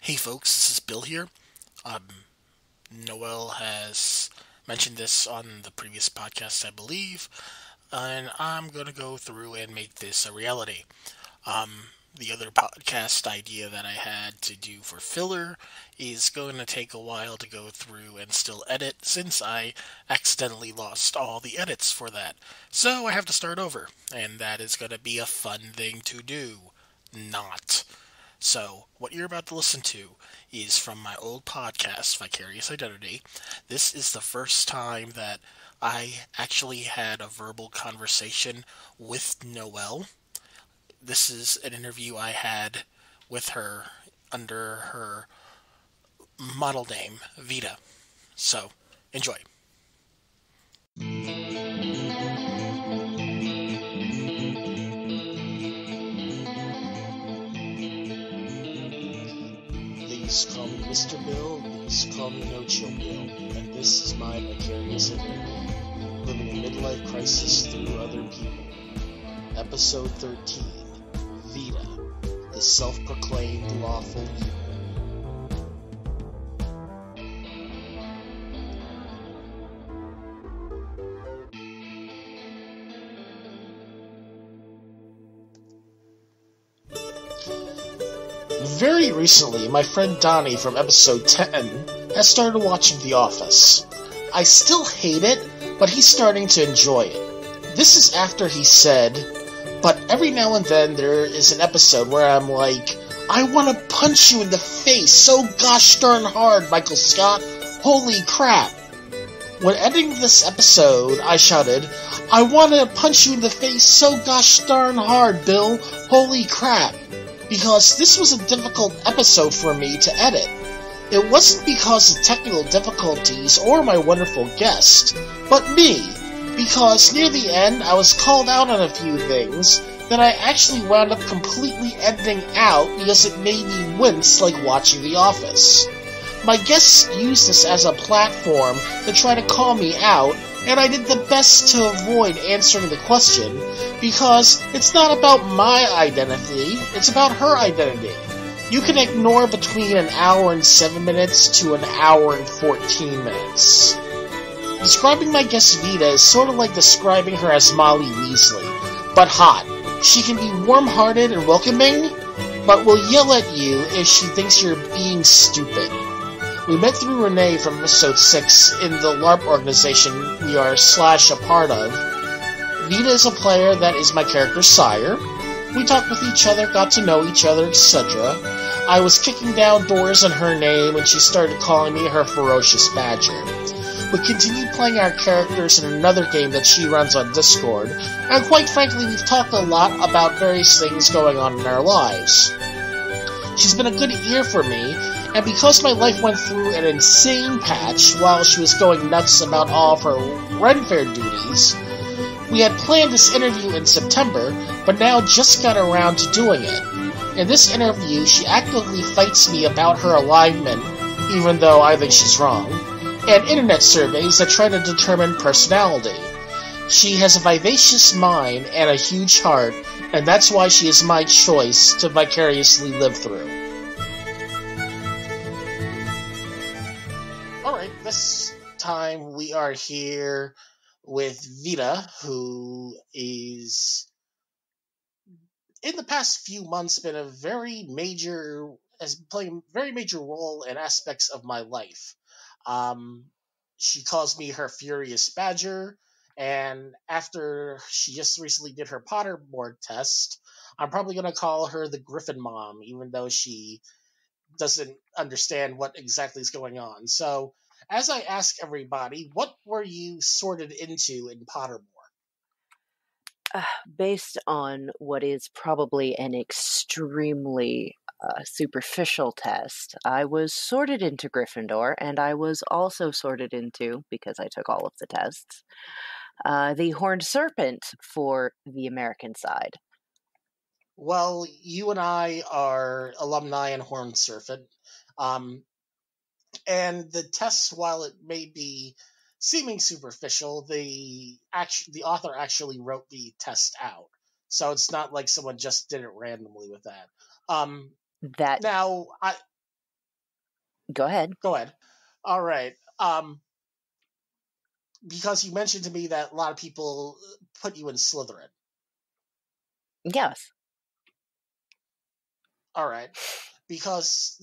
Hey folks, this is Bill here. Um, Noelle has mentioned this on the previous podcast, I believe, and I'm going to go through and make this a reality. The other podcast idea that I had to do for filler is going to take a while to go through and still edit since I accidentally lost all the edits for that. So I have to start over, and that is going to be a fun thing to do. Not. So, what you're about to listen to is from my old podcast, Vicarious Identity. This is the first time that I actually had a verbal conversation with Noelle. This is an interview I had with her under her model name, Vita. So, enjoy. Please call me Mr. Bill, please call me No Chill Bill, and this is my vicarious identity, living a midlife crisis through other people. Episode 13, Vita, the self-proclaimed lawful evil. Very recently, my friend Donnie from episode 10 has started watching The Office. I still hate it, but he's starting to enjoy it. This is after he said, but every now and then there is an episode where I'm like, I want to punch you in the face so gosh darn hard, Michael Scott. Holy crap. When editing this episode, I shouted, I want to punch you in the face so gosh darn hard, Bill. Holy crap. Because this was a difficult episode for me to edit. It wasn't because of technical difficulties or my wonderful guest, but me, because near the end I was called out on a few things that I actually wound up completely editing out because it made me wince like watching The Office. My guests used this as a platform to try to call me out, and I did the best to avoid answering the question, because it's not about my identity, it's about her identity. You can ignore between an hour and 7 minutes to an hour and 14 minutes. Describing my guest Vita is sort of like describing her as Molly Weasley, but hot. She can be warm-hearted and welcoming, but will yell at you if she thinks you're being stupid. We met through Renee from episode 6 in the LARP organization we are / a part of. Vita is a player that is my character's sire. We talked with each other, got to know each other, etc. I was kicking down doors in her name and she started calling me her ferocious badger. We continued playing our characters in another game that she runs on Discord, and quite frankly we've talked a lot about various things going on in our lives. She's been a good ear for me, and because my life went through an insane patch while she was going nuts about all of her Ren Fair duties, we had planned this interview in September, but now just got around to doing it. In this interview, she actively fights me about her alignment, even though I think she's wrong, and internet surveys that try to determine personality. She has a vivacious mind and a huge heart, and that's why she is my choice to vicariously live through. Alright, this time we are here with Vita, who is, in the past few months, has played a very major role in aspects of my life. She calls me her Furious Badger, and after she just recently did her Pottermore test, I'm probably going to call her the Griffin Mom, even though she doesn't understand what exactly is going on. So, as I ask everybody, what were you sorted into in Pottermore? Based on what is probably an extremely superficial test, I was sorted into Gryffindor, and I was also sorted into, because I took all of the tests, the Horned Serpent for the American side. Well, you and I are alumni in Horned Serpent, and the tests, while it may be seeming superficial, the author actually wrote the test out, so it's not like someone just did it randomly with that. That Now, Go ahead. Go ahead. All right. Because you mentioned to me that a lot of people put you in Slytherin. Yes. All right. Because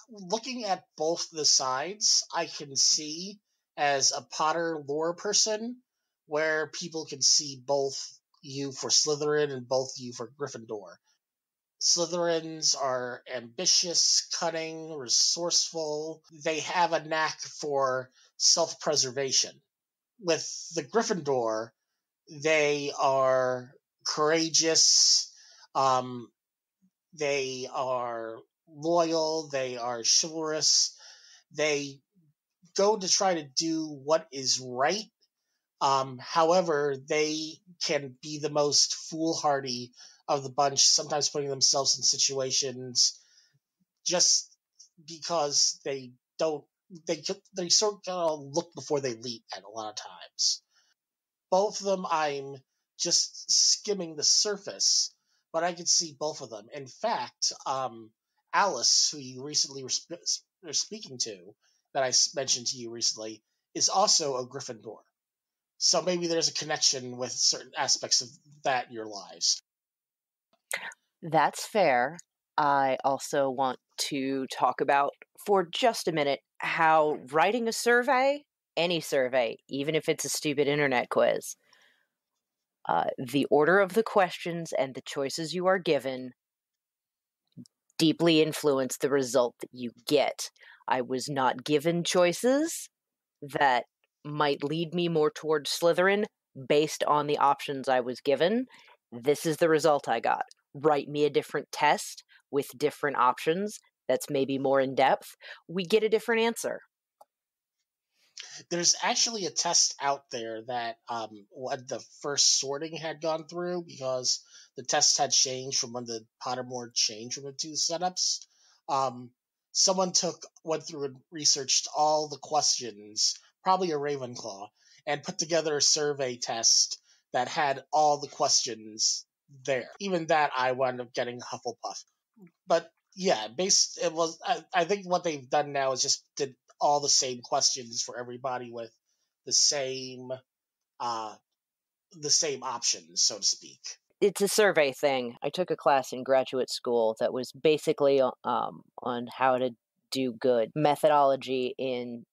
looking at both the sides, I can see as a Potter lore person where people can see both you for Slytherin and both you for Gryffindor. Slytherins are ambitious, cunning, resourceful. They have a knack for self-preservation. With the Gryffindor, they are courageous, they are loyal, they are chivalrous, they go to try to do what is right. However, they can be the most foolhardy of the bunch, sometimes putting themselves in situations just because they don't they sort of look before they leap at a lot of times. Both of them, I'm just skimming the surface, but I can see both of them. In fact, Alice, who you recently were speaking to, that I mentioned to you recently, is also a Gryffindor. So maybe there's a connection with certain aspects of that in your lives. That's fair. I also want to talk about, for just a minute, how writing a survey, any survey, even if it's a stupid internet quiz, the order of the questions and the choices you are given deeply influence the result that you get. I was not given choices that might lead me more towards Slytherin based on the options I was given. This is the result I got. Write me a different test with different options that's maybe more in depth. We get a different answer. There's actually a test out there that what the first sorting had gone through, because the tests had changed from when the Pottermore changed from the two setups. Someone went through and researched all the questions, probably a Ravenclaw, and put together a survey test that had all the questions there. Even that, I wound up getting Hufflepuff. But yeah, I think what they've done now is just did all the same questions for everybody with the same uh the same options, so to speak. It's a survey thing. I took a class in graduate school that was basically on how to do good methodology in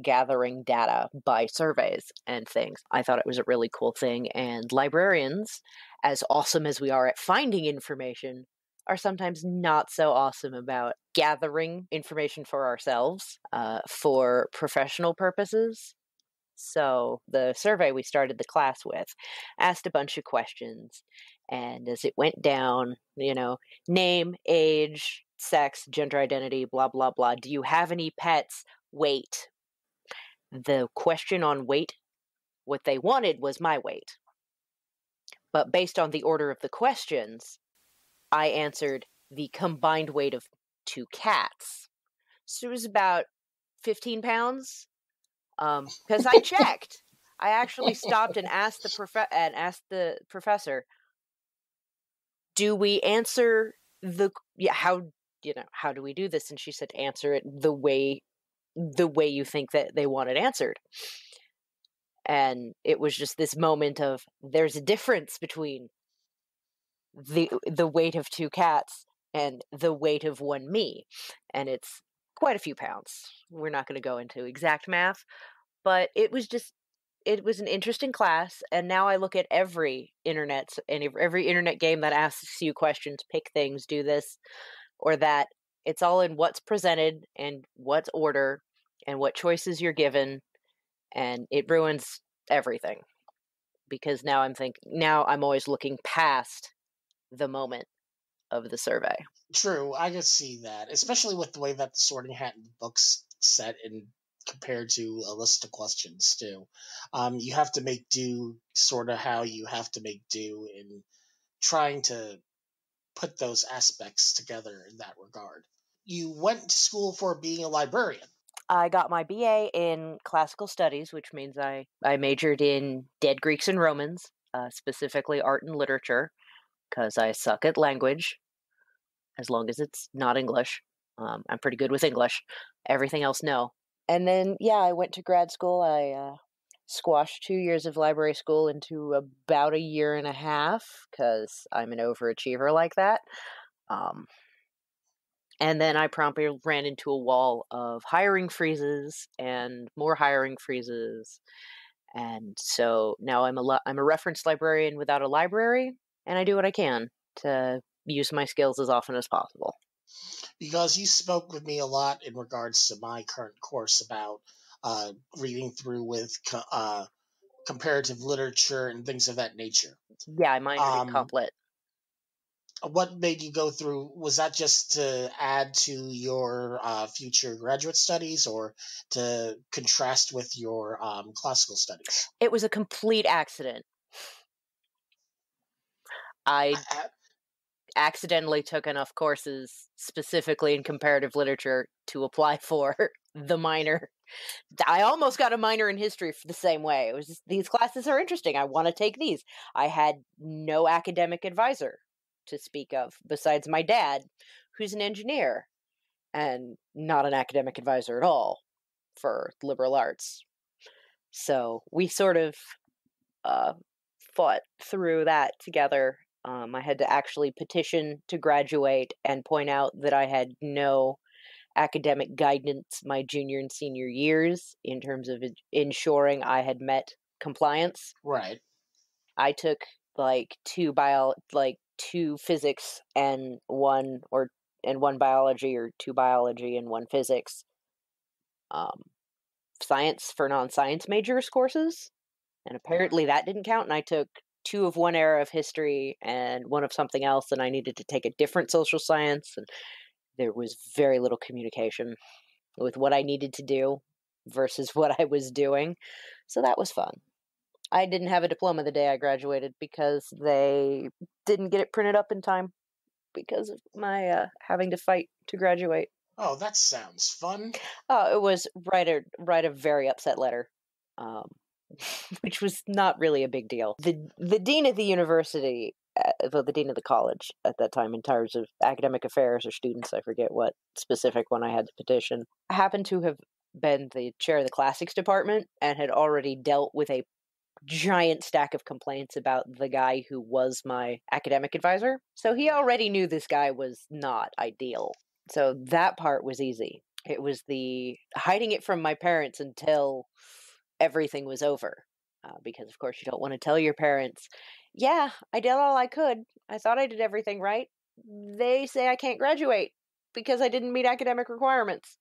gathering data by surveys and things. I thought it was a really cool thing, and librarians, as awesome as we are at finding information, are sometimes not so awesome about gathering information for ourselves for professional purposes. So the survey we started the class with asked a bunch of questions, and as it went down, name, age, sex, gender identity, blah, blah, blah. Do you have any pets? Weight. The question on weight, what they wanted was my weight. But based on the order of the questions, I answered the combined weight of 2 cats. So it was about 15 pounds. Because I checked. I actually stopped and asked the professor, "Do we answer how do we do this?" And she said, "Answer it the way you think that they want it answered." And it was just this moment of there's a difference between the weight of 2 cats and the weight of one me, and it's quite a few pounds. We're not going to go into exact math, but it was an interesting class, and now I look at every internet game that asks you questions, pick things, do this or that. It's all in what's presented and what's order and what choices you're given, and it ruins everything. Because now I'm always looking past the moment of the survey. True, I can see that, especially with the way that the Sorting Hat in the book's set and compared to a list of questions too. You have to make do sort of how you have to make do in trying to put those aspects together in that regard. You went to school for being a librarian. I got my BA in classical studies, which means I majored in dead Greeks and Romans, specifically art and literature, because I suck at language, as long as it's not English. I'm pretty good with English. Everything else, no. And then, yeah, I went to grad school. I squashed 2 years of library school into about a year and a half because I'm an overachiever like that. And then I promptly ran into a wall of hiring freezes and more hiring freezes. And so now I'm a reference librarian without a library, and I do what I can to use my skills as often as possible. Because you spoke with me a lot in regards to my current course about reading through with comparative literature and things of that nature. Yeah, I minored in Um, comp lit. what made you go through? Was that just to add to your future graduate studies, or to contrast with your classical studies? It was a complete accident. I accidentally took enough courses specifically in comparative literature to apply for the minor. I almost got a minor in history for the same way. It was just, these classes are interesting. I want to take these. I had no academic advisor to speak of besides my dad, who's an engineer and not an academic advisor at all for liberal arts. So we sort of fought through that together. I had to actually petition to graduate and point out that I had no academic guidance my junior and senior years in terms of ensuring I had met compliance. Right. I took like two physics and one biology, or two biology and one physics, science for non-science majors courses, and apparently that didn't count. And I took two of one era of history and one of something else, and I needed to take a different social science, and there was very little communication with what I needed to do versus what I was doing. So that was fun. I didn't have a diploma the day I graduated because they didn't get it printed up in time because of my having to fight to graduate. Oh, that sounds fun. Oh, it was write a very upset letter, which was not really a big deal. The dean of the university, the dean of the college at that time, in terms of academic affairs or students, I forget what specific one I had to petition, happened to have been the chair of the classics department and had already dealt with a giant stack of complaints about the guy who was my academic advisor. So he already knew this guy was not ideal. So that part was easy. It was the hiding it from my parents until everything was over. Because, of course, you don't want to tell your parents, yeah, I did all I could. I thought I did everything right. They say I can't graduate because I didn't meet academic requirements.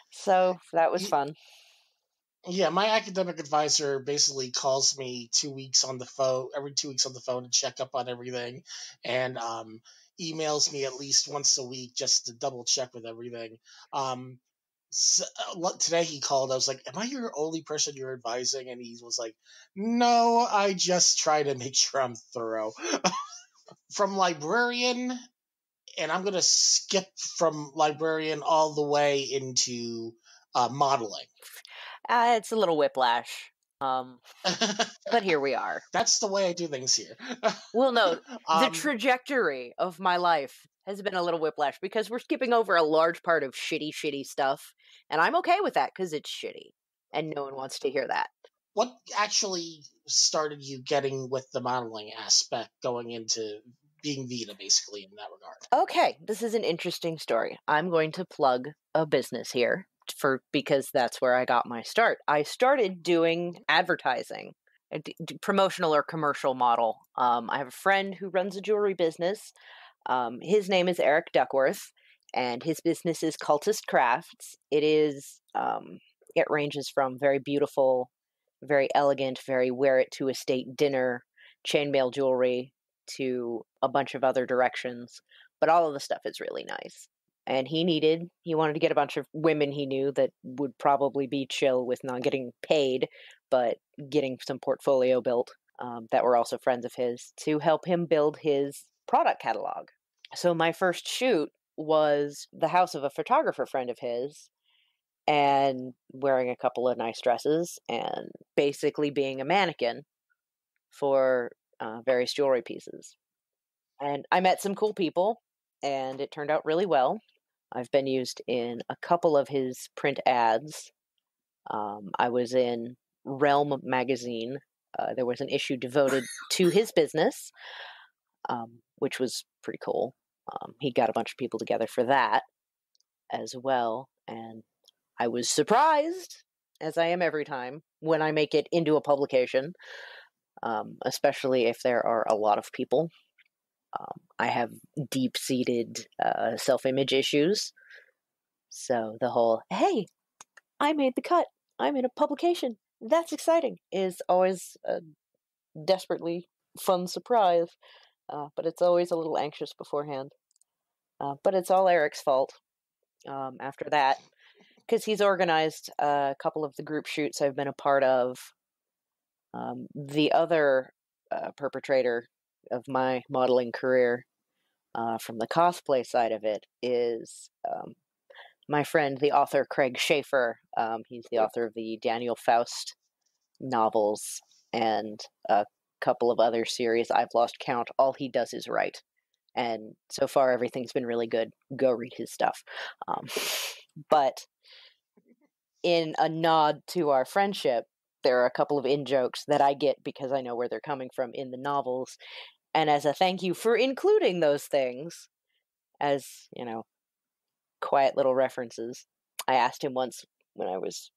So that was fun. Yeah, my academic advisor basically calls me 2 weeks on the phone, every 2 weeks on the phone to check up on everything, and emails me at least once a week just to double check with everything. So, today he called. I was like, "Am I your only person you're advising?" And he was like, "No, I just try to make sure I'm thorough." From librarian, and I'm gonna skip from librarian all the way into modeling. It's a little whiplash. But here we are. That's the way I do things here. Well, no, the trajectory of my life has been a little whiplash because we're skipping over a large part of shitty stuff, and I'm okay with that because it's shitty, and no one wants to hear that. What actually started you getting with the modeling aspect, going into being Vita, basically, in that regard? Okay, this is an interesting story. I'm going to plug a business here because that's where I got my start. I started doing advertising, promotional or commercial model. I have a friend who runs a jewelry business. His name is Eric Duckworth, and his business is Cultist Crafts. It ranges from very beautiful, very elegant, very wear it to a state dinner chainmail jewelry to a bunch of other directions, but all of the stuff is really nice. And he wanted to get a bunch of women he knew that would probably be chill with not getting paid, but getting some portfolio built, that were also friends of his, to help him build his product catalog. So my first shoot was the house of a photographer friend of his, and wearing a couple of nice dresses and basically being a mannequin for various jewelry pieces. And I met some cool people. and it turned out really well. I've been used in a couple of his print ads. I was in Realm magazine. There was an issue devoted to his business, which was pretty cool. He got a bunch of people together for that as well, and I was surprised, as I am every time, when I make it into a publication, especially if there are a lot of people. I have deep-seated self-image issues, so the whole, hey, I made the cut, I'm in a publication, that's exciting, is always a desperately fun surprise, but it's always a little anxious beforehand. But it's all Eric's fault after that, because he's organized a couple of the group shoots I've been a part of. The other perpetrator of my modeling career from the cosplay side of it is my friend, the author Craig Schaefer. He's the author of the Daniel Faust novels and a couple of other series. I've lost count. All he does is write. And so far, everything's been really good. Go read his stuff. But in a nod to our friendship, there are a couple of in-jokes that I get because I know where they're coming from in the novels. And as a thank you for including those things as, quiet little references, I asked him once when I was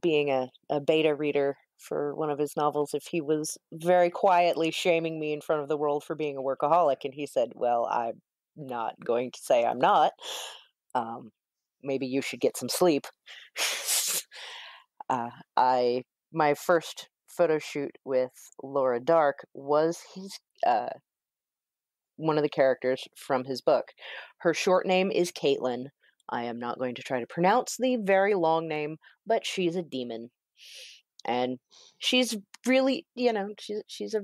being a beta reader for one of his novels if he was very quietly shaming me in front of the world for being a workaholic, and he said, well, I'm not going to say I'm not. Maybe you should get some sleep. My first photo shoot with Laura Dark was his one of the characters from his book. Her short name is Caitlin. I am not going to try to pronounce the very long name, but she's a demon. And she's really, she's a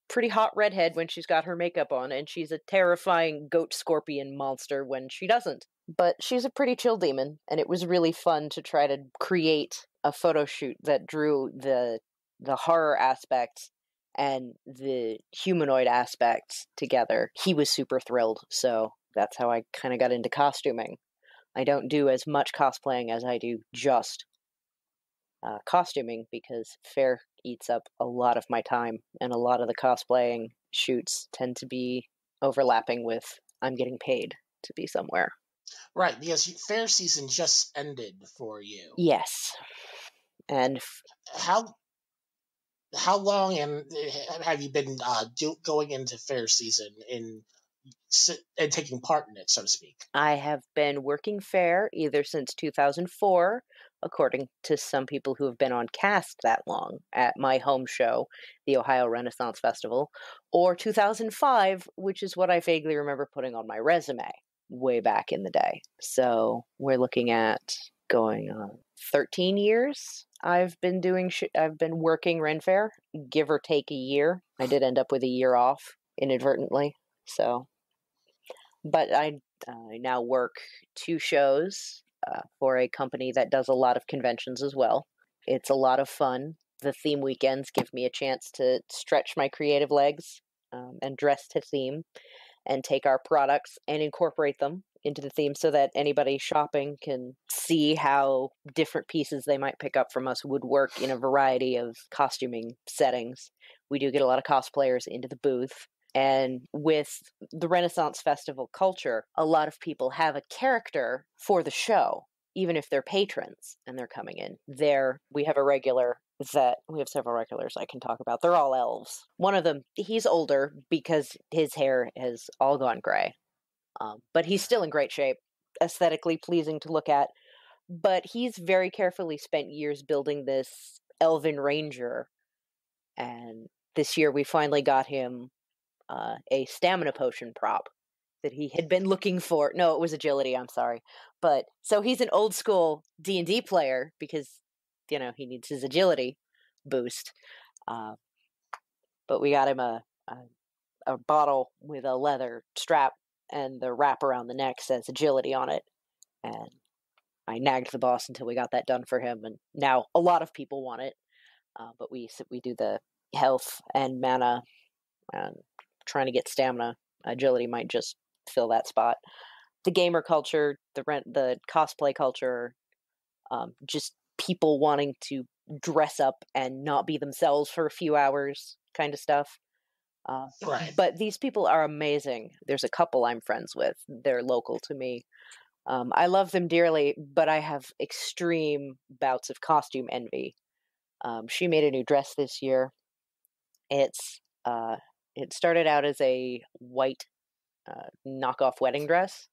pretty hot redhead when she's got her makeup on, and she's a terrifying goat scorpion monster when she doesn't. But she's a pretty chill demon, and it was really fun to try to create a photo shoot that drew the horror aspects and the humanoid aspects together. He was super thrilled, so that's how I kind of got into costuming. I don't do as much cosplaying as I do just costuming, because fair eats up a lot of my time, and a lot of the cosplaying shoots tend to be overlapping with I'm getting paid to be somewhere. Right, because fair season just ended for you. Yes. And how long have you been going into fair season and taking part in it, so to speak? I have been working fair either since 2004, according to some people who have been on cast that long, at my home show, the Ohio Renaissance Festival, or 2005, which is what I vaguely remember putting on my resume way back in the day. So we're looking at going on 13 years. I've been working Ren Fair, give or take a year. I did end up with a year off inadvertently, so. But I now work 2 shows for a company that does a lot of conventions as well. It's a lot of fun. The theme weekends give me a chance to stretch my creative legs and dress to theme and take our products and incorporate them into the theme so that anybody shopping can see how different pieces they might pick up from us would work in a variety of costuming settings. We do get a lot of cosplayers into the booth. And with the Renaissance Festival culture, a lot of people have a character for the show, even if they're patrons and they're coming in. We have several regulars I can talk about. They're all elves. One of them, he's older because his hair has all gone gray. But he's still in great shape, aesthetically pleasing to look at. But he's very carefully spent years building this elven ranger. And this year we finally got him a stamina potion prop that he had been looking for. No, it was agility, I'm sorry. But so he's an old school D&D player because, he needs his agility boost. But we got him a bottle with a leather strap, and the wrap around the neck says agility on it. And I nagged the boss until we got that done for him, and now a lot of people want it. But we do the health and mana and trying to get stamina. Agility might just fill that spot. The gamer culture, the cosplay culture, just people wanting to dress up and not be themselves for a few hours kind of stuff. Right. But these people are amazing. There's a couple I'm friends with. They're local to me. I love them dearly, but I have extreme bouts of costume envy. She made a new dress this year. It's it started out as a white knockoff wedding dress,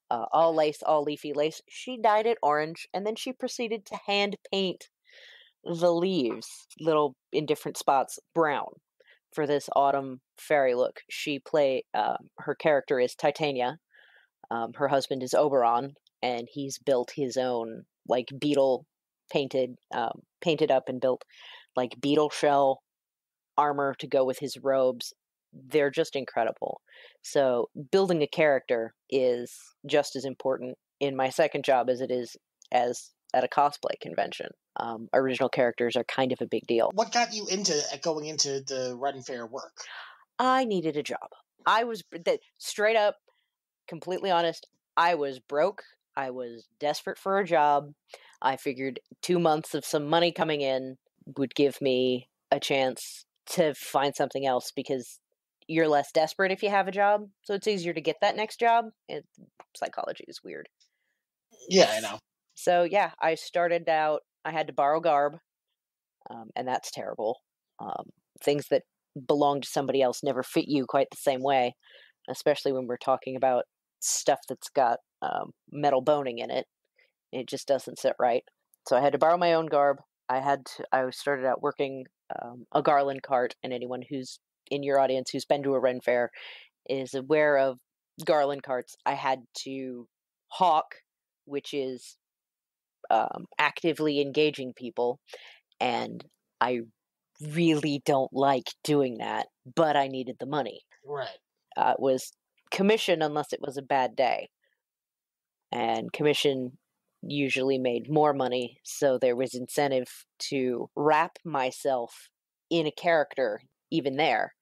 all lace, all leafy lace. She dyed it orange, and then she proceeded to hand paint the leaves, little in different spots, brown for this autumn fairy look. Her character is Titania. Her husband is Oberon, and he's built his own like beetle painted up and built like beetle shell armor to go with his robes. They're just incredible. So building a character is just as important in my second job as it is as at a cosplay convention. Original characters are kind of a big deal. What got you into going into the Ren Fair work? I needed a job. I was straight up, completely honest. I was broke. I was desperate for a job. I figured 2 months of some money coming in would give me a chance to find something else, because you're less desperate if you have a job, so it's easier to get that next job. Psychology is weird. Yeah, I know. So yeah, I started out, I had to borrow garb, and that's terrible. Things that belong to somebody else never fit you quite the same way, especially when we're talking about stuff that's got metal boning in it. It just doesn't sit right. So I had to borrow my own garb. I started out working a garland cart, and anyone who's in your audience who's been to a Ren Fair is aware of garland carts. I had to hawk, which is actively engaging people, and I really don't like doing that, but I needed the money. Right. It was commission unless it was a bad day, and commission usually made more money, so there was incentive to wrap myself in a character even there,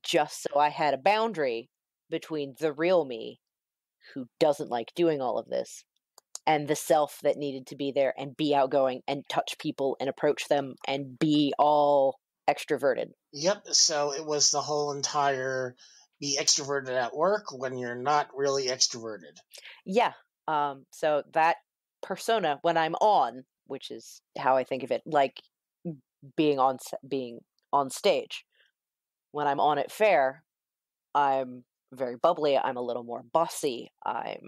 just so I had a boundary between the real me, who doesn't like doing all of this, and the self that needed to be there and be outgoing and touch people and approach them and be all extroverted. Yep, so it was the whole entire be extroverted at work when you're not really extroverted. Yeah. So that persona, when I'm on, which is how I think of it, like being on stage. When I'm on at fair, I'm very bubbly. I'm a little more bossy. I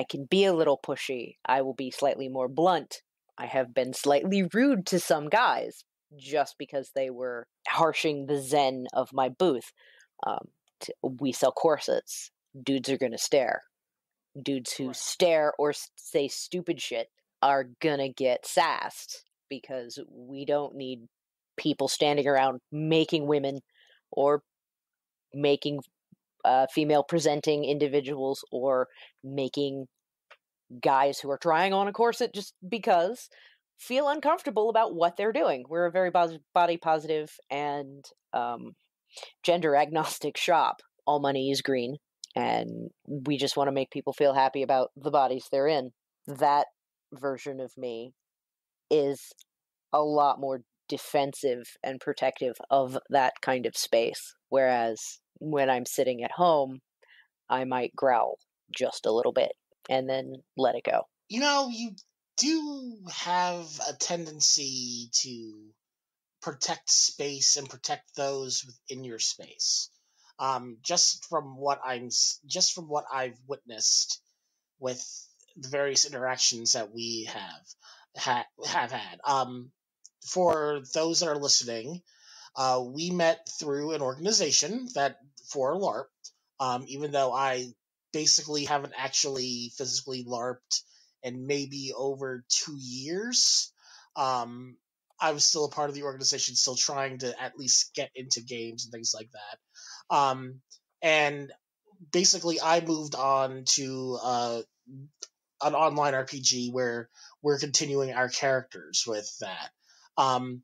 can be a little pushy. I will be slightly more blunt. I have been slightly rude to some guys just because they were harshing the zen of my booth. We sell corsets. Dudes are gonna stare. Dudes who stare or say stupid shit are gonna get sassed, because we don't need people standing around making women or making female presenting individuals or making guys who are trying on a corset just because feel uncomfortable about what they're doing. We're a very body positive and gender agnostic shop. All money is green, and we just want to make people feel happy about the bodies they're in. That version of me is a lot more defensive and protective of that kind of space, whereas when I'm sitting at home, I might growl just a little bit and then let it go. You know, you do have a tendency to protect space and protect those within your space. Just from what I've witnessed with the various interactions that we have had. For those that are listening, we met through an organization that for LARP. Even though I basically haven't actually physically LARPed in maybe over 2 years. I was still a part of the organization, still trying to at least get into games and things like that. And basically, I moved on to an online RPG where we're continuing our characters with that. When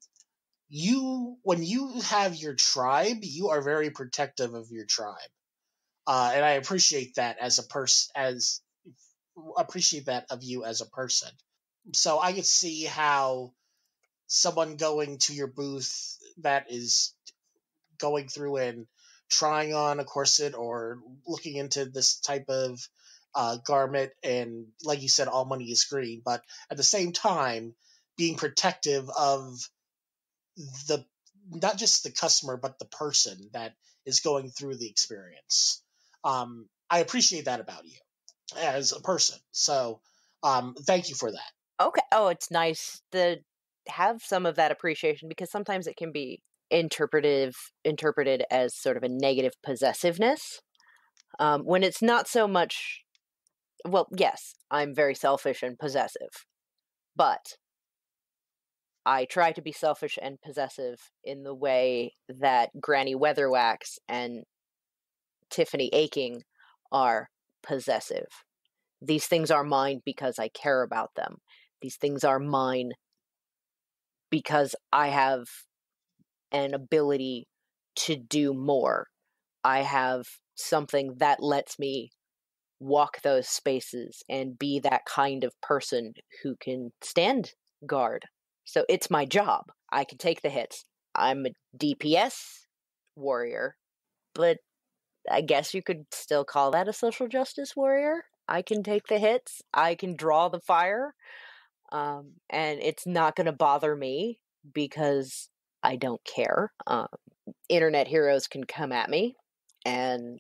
you have your tribe, you are very protective of your tribe. and I appreciate that appreciate that of you as a person. So I could see how someone going to your booth that is going through and trying on a corset or looking into this type of garment, and like you said, all money is green, but at the same time being protective of the not just the customer but the person that is going through the experience. I appreciate that about you as a person. So thank you for that. Okay. Oh, it's nice to have some of that appreciation, because sometimes it can be interpreted as sort of a negative possessiveness, when it's not so much. Well, yes, I'm very selfish and possessive, but I try to be selfish and possessive in the way that Granny Weatherwax and Tiffany Aching are possessive. These things are mine because I care about them. These things are mine because I have an ability to do more. I have something that lets me walk those spaces and be that kind of person who can stand guard. So it's my job. I can take the hits. I'm a DPS warrior, but I guess you could still call that a social justice warrior. I can take the hits. I can draw the fire. And it's not going to bother me because I don't care. Internet heroes can come at me and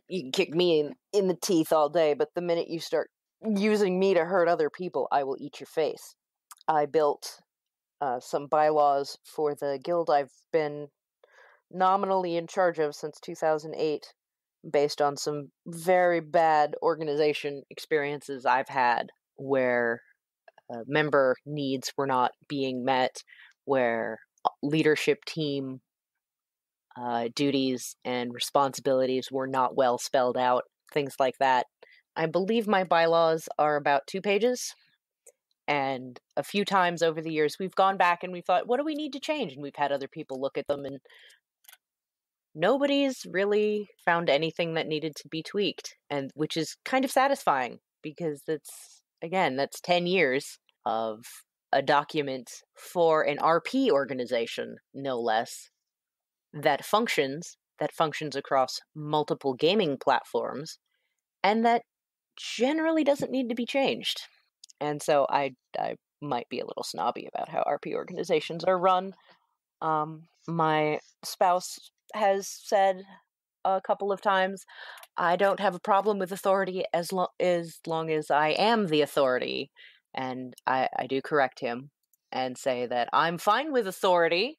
you can kick me in the teeth all day, but the minute you start using me to hurt other people, I will eat your face. I built some bylaws for the guild I've been nominally in charge of since 2008, based on some very bad organization experiences I've had where member needs were not being met, where leadership team duties and responsibilities were not well spelled out, things like that. I believe my bylaws are about 2 pages. And a few times over the years, we've gone back and we thought, what do we need to change? And we've had other people look at them, and nobody's really found anything that needed to be tweaked, and which is kind of satisfying, because that's 10 years of a document for an RP organization, no less, that functions across multiple gaming platforms, and that generally doesn't need to be changed. And so I might be a little snobby about how RP organizations are run. My spouse has said a couple of times, I don't have a problem with authority as long as I am the authority. And I do correct him and say that I'm fine with authority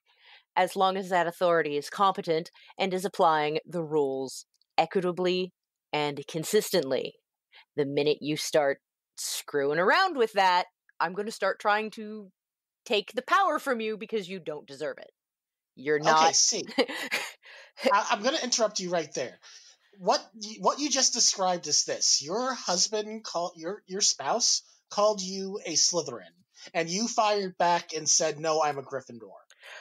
as long as that authority is competent and is applying the rules equitably and consistently. The minute you start screwing around with that, I'm going to start trying to take the power from you because you don't deserve it. You're not. Okay, see. I'm going to interrupt you right there. What you just described is this: your husband your spouse called you a Slytherin, and you fired back and said, "No, I'm a Gryffindor."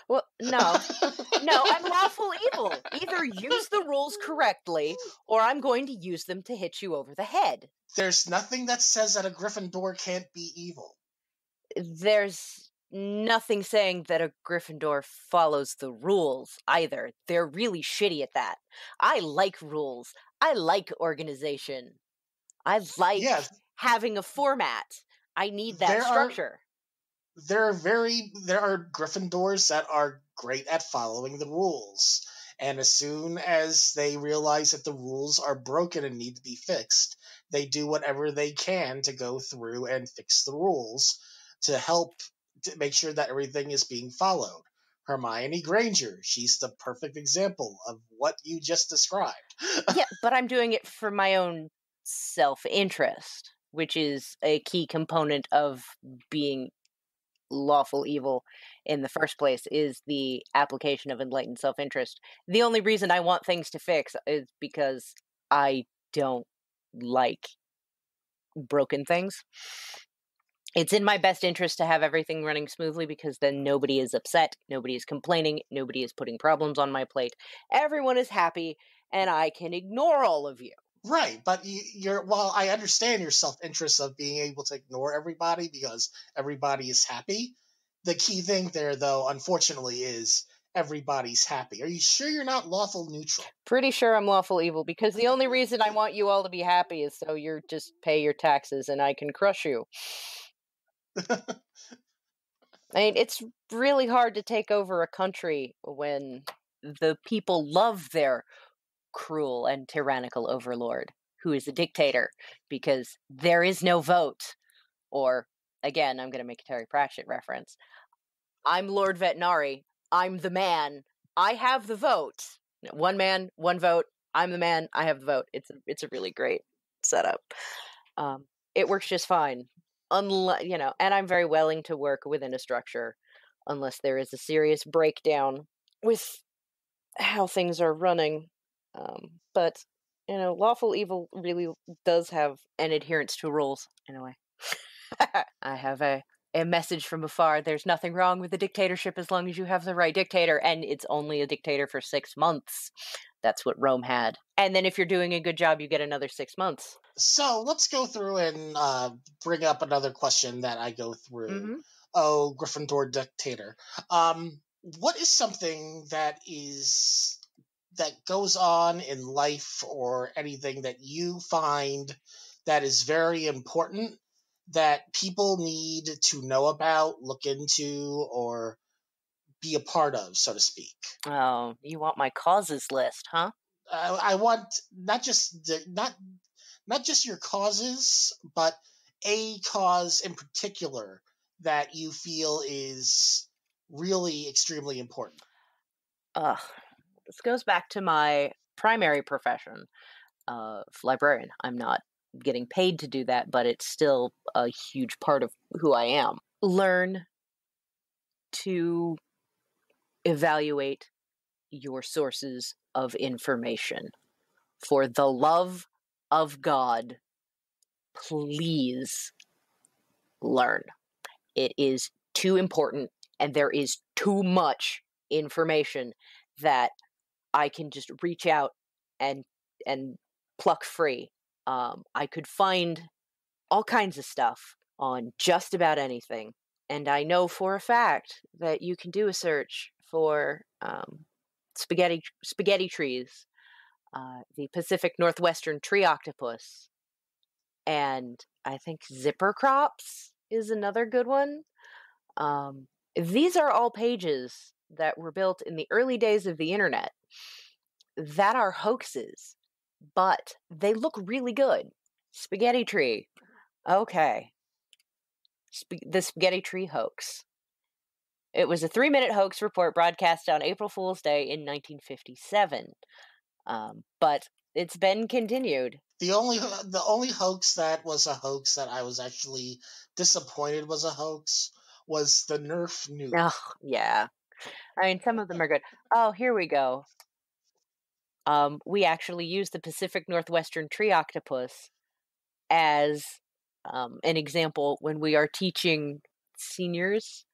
Well, no, I'm lawful evil. Either use the rules correctly, or I'm going to use them to hit you over the head. There's nothing that says that a Gryffindor can't be evil. There's nothing saying that a Gryffindor follows the rules either. They're really shitty at that. I like rules. I like organization. I like having a format. I need that structure. There are Gryffindors that are great at following the rules. And as soon as they realize that the rules are broken and need to be fixed, they do whatever they can to go through and fix the rules to help to make sure that everything is being followed. Hermione Granger, she's the perfect example of what you just described. Yeah, but I'm doing it for my own self-interest, which is a key component of being lawful evil in the first place, is the application of enlightened self-interest. The only reason I want things to fix is because I don't like broken things. It's in my best interest to have everything running smoothly, because then nobody is upset, nobody is complaining, nobody is putting problems on my plate. Everyone is happy, and I can ignore all of you. Right, but well, I understand your self-interest of being able to ignore everybody because everybody is happy. The key thing there, though, unfortunately, is everybody's happy. Are you sure you're not lawful neutral? Pretty sure I'm lawful evil, because the only reason I want you all to be happy is so you just pay your taxes and I can crush you. I mean, it's really hard to take over a country when the people love their cruel and tyrannical overlord, who is a dictator, because there is no vote. Or, again, I'm going to make a Terry Pratchett reference. I'm Lord Vetinari. I'm the man. I have the vote. One man, one vote. I'm the man. I have the vote. It's a really great setup. It works just fine. And I'm very willing to work within a structure unless there is a serious breakdown with how things are running. But, lawful evil really does have an adherence to rules, in a way. I have a message from afar. There's nothing wrong with the dictatorship as long as you have the right dictator, and it's only a dictator for 6 months. That's what Rome had. And then if you're doing a good job, you get another 6 months. So let's go through and bring up another question that I go through. Mm-hmm. Oh, Gryffindor dictator. What is something that goes on in life or anything that you find that is very important that people need to know about, look into, or be a part of, so to speak? Oh, you want my causes list, huh? I want not just your causes, but a cause in particular that you feel is really extremely important. This goes back to my primary profession of librarian. I'm not getting paid to do that, but it's still a huge part of who I am. Learn to evaluate your sources of information. For the love of God, please learn. It is too important, and there is too much information that I can just reach out and pluck free. I could find all kinds of stuff on just about anything, and I know for a fact that you can do a search for spaghetti trees, the Pacific Northwestern tree octopus, and I think zipper crops is another good one. These are all pages that were built in the early days of the internet that are hoaxes, but they look really good. Spaghetti tree. Okay. The spaghetti tree hoax. It was a 3-minute hoax report broadcast on April Fool's Day in 1957. But it's been continued. The only hoax that was a hoax that I was actually disappointed was a hoax was the Nerf nuke. Oh, yeah. I mean, some of them are good. Oh, here we go. We actually use the Pacific Northwestern tree octopus as an example when we are teaching seniors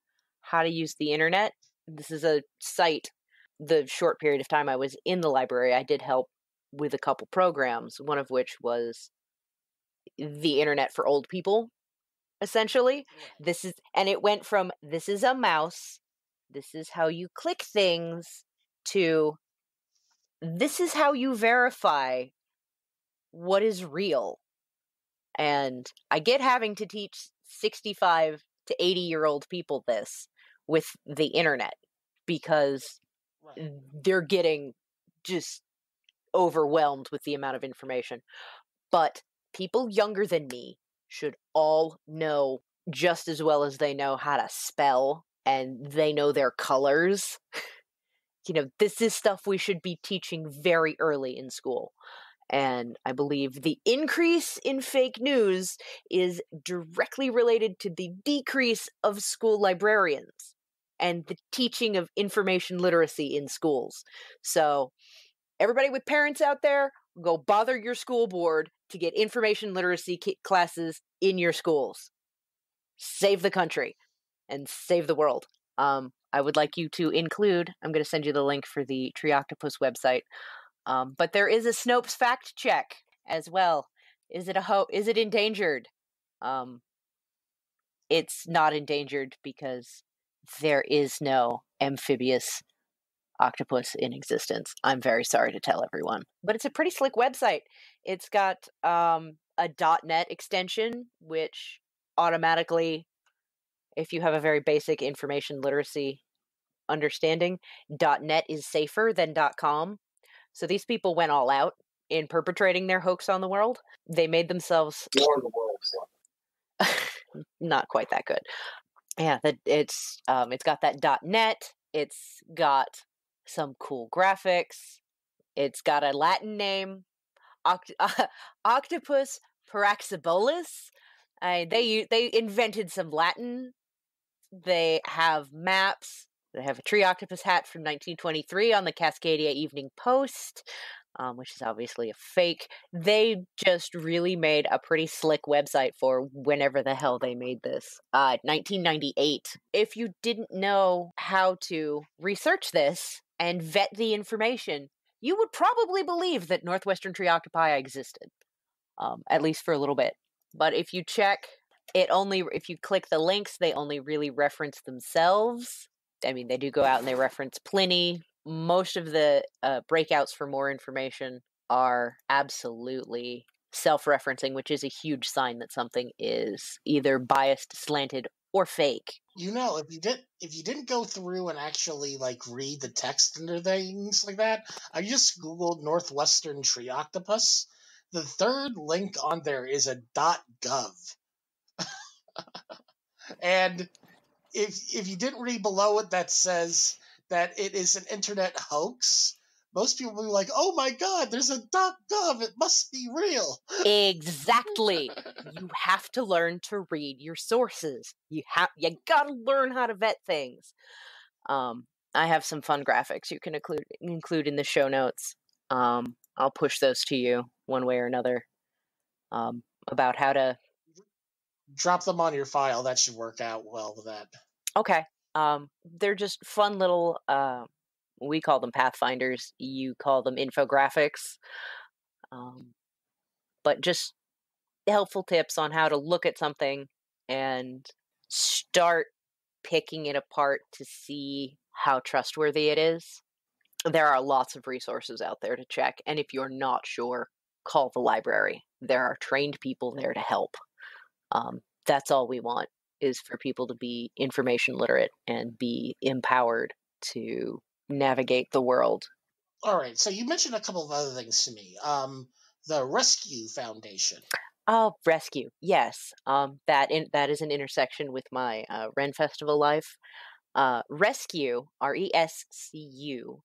how to use the internet. This is a site. The short period of time I was in the library, I did help with a couple programs, one of which was the internet for old people, essentially. And it went from, this is a mouse, this is how you click things, to this is how you verify what is real. And I get having to teach 65 to 80-year-old people this with the internet because they're getting just overwhelmed with the amount of information. But people younger than me should all know just as well as they know how to spell and they know their colors. This is stuff we should be teaching very early in school. And I believe the increase in fake news is directly related to the decrease of school librarians and the teaching of information literacy in schools. So, everybody with parents out there, go bother your school board to get information literacy classes in your schools. Save the country and save the world. I would like you to include, I'm going to send you the link for the Tree Octopus website. But there is a Snopes fact check as well. Is it endangered? It's not endangered because there is no amphibious octopus in existence. I'm very sorry to tell everyone. But it's a pretty slick website. It's got a .NET extension, which automatically, if you have a very basic information literacy understanding, .NET is safer than .com. So these people went all out in perpetrating their hoax on the world. They made themselves... War the world's not quite that good. Yeah, it's got that .NET. It's got some cool graphics. It's got a Latin name, Octopus paraxibolus. They invented some Latin. They have maps. They have a tree octopus hat from 1923 on the Cascadia Evening Post, which is obviously a fake. They just really made a pretty slick website for whenever the hell they made this. 1998. If you didn't know how to research this and vet the information, you would probably believe that northwestern tree octopi existed, at least for a little bit. But if you check, if you click the links, they only really reference themselves. I mean, they do go out and they reference Pliny. Most of the breakouts for more information are absolutely self-referencing, which is a huge sign that something is either biased, slanted, or fake. You know, if you didn't go through and actually read the text under things like that, I just googled northwestern tree octopus. The third link on there is a .gov, and if you didn't read below it, that says that it is an internet hoax. Most people will be like, "Oh my God, there's a .gov! It must be real." Exactly. You have to learn to read your sources. You gotta learn how to vet things. I have some fun graphics you can include in the show notes. I'll push those to you one way or another. About how to drop them on your file. That should work out well with that. Okay. They're just fun little. We call them pathfinders. You call them infographics. But just helpful tips on how to look at something and start picking it apart to see how trustworthy it is. There are lots of resources out there to check, and if you're not sure, call the library. There are trained people there to help. That's all we want, is for people to be information literate and be empowered to navigate the world. All right, so you mentioned a couple of other things to me. The Rescue Foundation. Oh, Rescue, yes. That is an intersection with my Ren Festival life. Rescue, RESCU,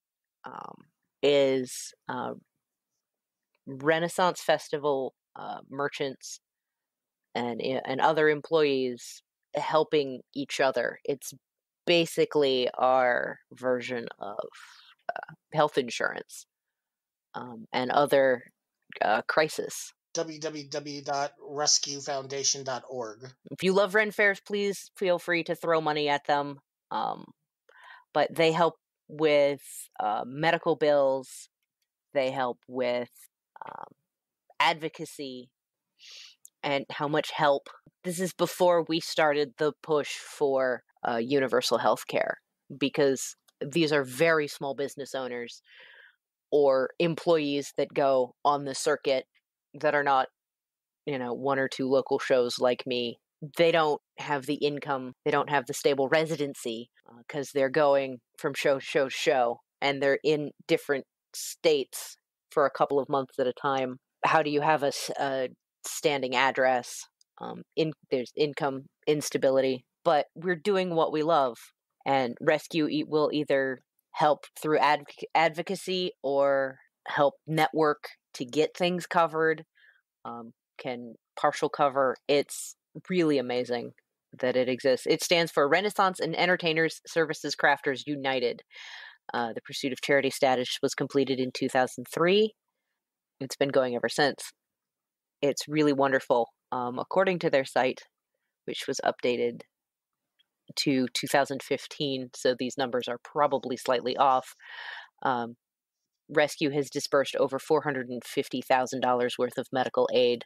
is Renaissance Festival merchants and other employees helping each other. It's basically our version of health insurance and other crisis. www.rescuefoundation.org. If you love Ren Fairs, please feel free to throw money at them. But they help with medical bills. They help with advocacy and how much help. This is before we started the push for universal health care, because these are very small business owners or employees that go on the circuit that are not, one or two local shows like me. They don't have the income, they don't have the stable residency because they're going from show to show to show, and they're in different states for a couple of months at a time. How do you have a standing address? There's income instability, but we're doing what we love, and Rescue will either help through advocacy or help network to get things covered, can partial cover. It's really amazing that it exists. It stands for Renaissance and Entertainers Services Crafters United. The pursuit of charity status was completed in 2003. It's been going ever since. It's really wonderful. According to their site, which was updated to 2015, so these numbers are probably slightly off. rescue has dispersed over $450,000 worth of medical aid.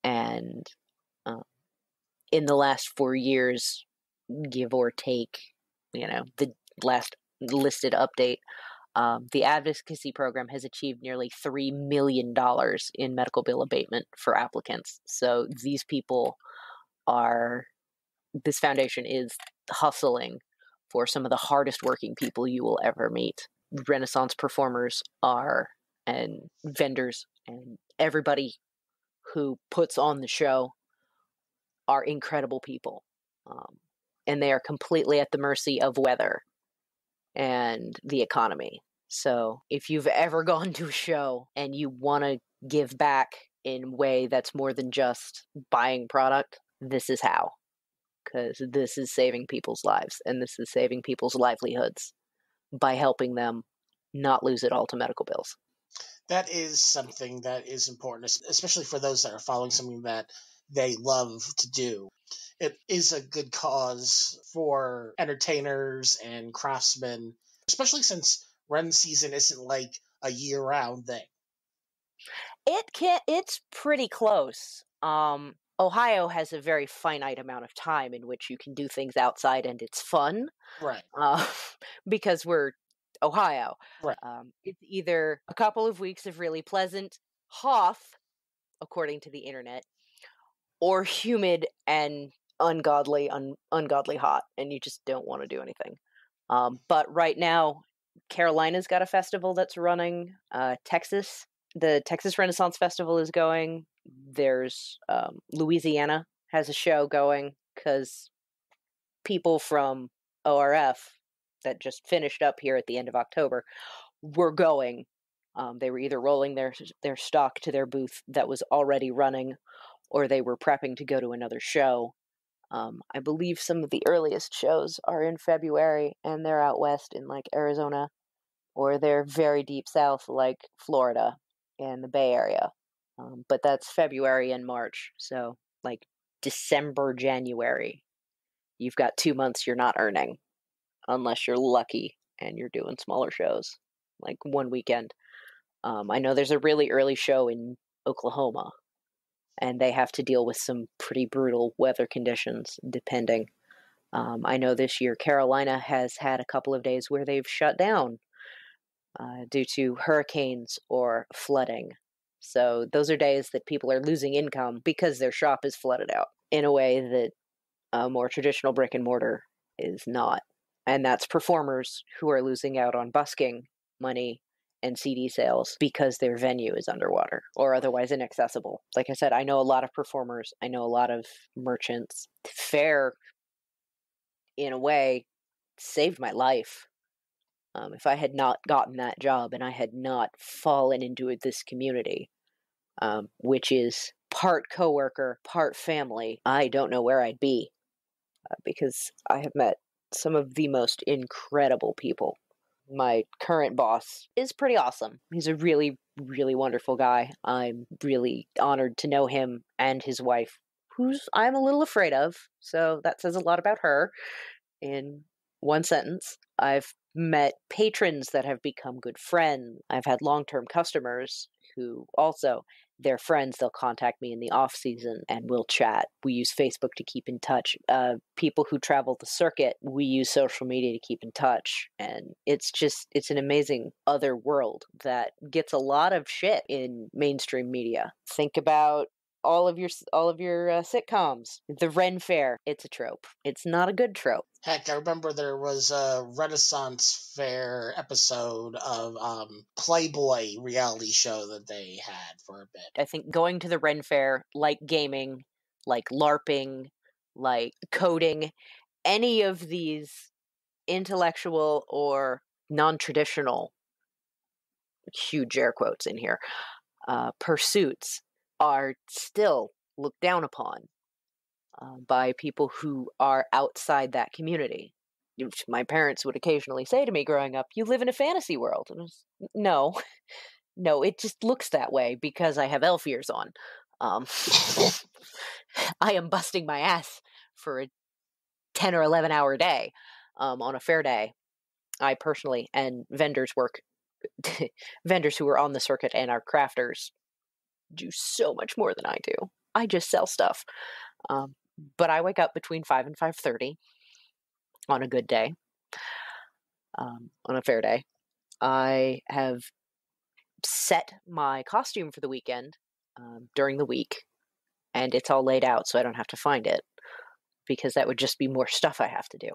And in the last 4 years, give or take, the last listed update, the advocacy program has achieved nearly $3 million in medical bill abatement for applicants. So these people this foundation is hustling for some of the hardest working people you will ever meet. Renaissance performers and vendors, and everybody who puts on the show are incredible people. And they are completely at the mercy of weather and the economy. So if you've ever gone to a show and you want to give back in a way that's more than just buying product, this is how. Because this is saving people's lives, and this is saving people's livelihoods by helping them not lose it all to medical bills. That is something that is important, especially for those that are following something that they love to do. It is a good cause for entertainers and craftsmen, especially since Ren season isn't like a year-round thing. It's pretty close. Ohio has a very finite amount of time in which you can do things outside and it's fun. Right. Because we're Ohio. Right. It's either a couple of weeks of really pleasant hoth, according to the internet, or humid and ungodly hot, and you just don't want to do anything. But right now, Carolina's got a festival that's running. Texas, the Texas Renaissance Festival is going. There's Louisiana has a show going because people from ORF that just finished up here at the end of October were going. They were either rolling their stock to their booth that was already running, or they were prepping to go to another show. I believe some of the earliest shows are in February, and they're out west in like Arizona, or they're very deep south like Florida and the Bay Area. But that's February and March, so like December, January, you've got 2 months you're not earning, unless you're lucky and you're doing smaller shows, like one weekend. I know there's a really early show in Oklahoma, and they have to deal with some pretty brutal weather conditions, depending. I know this year Carolina has had a couple of days where they've shut down due to hurricanes or flooding. So those are days that people are losing income because their shop is flooded out in a way that a more traditional brick and mortar is not. And that's performers who are losing out on busking money and CD sales because their venue is underwater or otherwise inaccessible. Like I said, I know a lot of performers. I know a lot of merchants. Fair, in a way, saved my life. If I had not gotten that job and I had not fallen into this community, which is part coworker, part family, I don't know where I'd be, because I have met some of the most incredible people. My current boss is pretty awesome. He's a really, really wonderful guy. I'm really honored to know him and his wife, who's I'm a little afraid of, so that says a lot about her in one sentence. I've met patrons that have become good friends. I've had long-term customers who also, they're friends. They'll contact me in the off season and we'll chat. We use Facebook to keep in touch. People who travel the circuit, we use social media to keep in touch. And it's an amazing other world that gets a lot of shit in mainstream media. Think about all of your sitcoms. The Ren Fair, it's a trope. It's not a good trope. Heck, I remember there was a Renaissance Fair episode of Playboy reality show that they had for a bit. I think going to the Ren Fair, like gaming, like LARPing, like coding, any of these intellectual or non-traditional, huge air quotes in here, pursuits are still looked down upon by people who are outside that community. My parents would occasionally say to me growing up, "You live in a fantasy world." And I was, no, it just looks that way because I have elf ears on. I am busting my ass for a 10 or 11 hour day on a fair day. I personally, and vendors work vendors who are on the circuit and are crafters do so much more than I do. I just sell stuff. But I wake up between 5 and 5:30 on a good day, on a fair day. I have set my costume for the weekend during the week, and it's all laid out so I don't have to find it, because that would just be more stuff I have to do.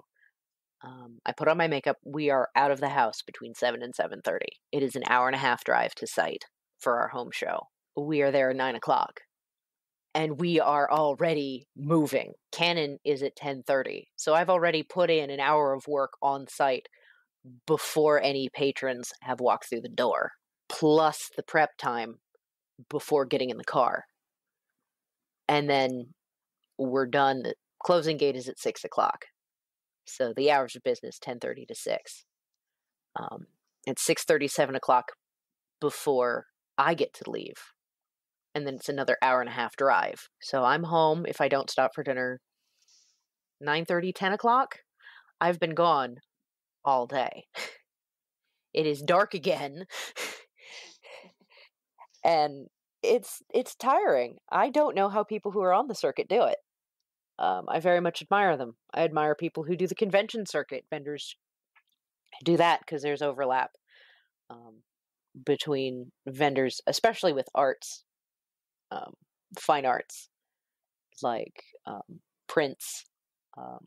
I put on my makeup. We are out of the house between 7 and 7:30. It is an hour and a half drive to site for our home show. We are there at 9 o'clock. And we are already moving. Canon is at 10:30. So I've already put in an hour of work on site before any patrons have walked through the door, plus the prep time before getting in the car. And then we're done. The closing gate is at 6 o'clock. So the hours of business, 10:30 to 6. It's 6:30, 7 o'clock before I get to leave. And then it's another hour and a half drive. So I'm home, if I don't stop for dinner, 9:30, 10 o'clock. I've been gone all day. It is dark again. And it's tiring. I don't know how people who are on the circuit do it. I very much admire them. I admire people who do the convention circuit. Vendors do that because there's overlap between vendors, especially with arts, fine arts, like prints.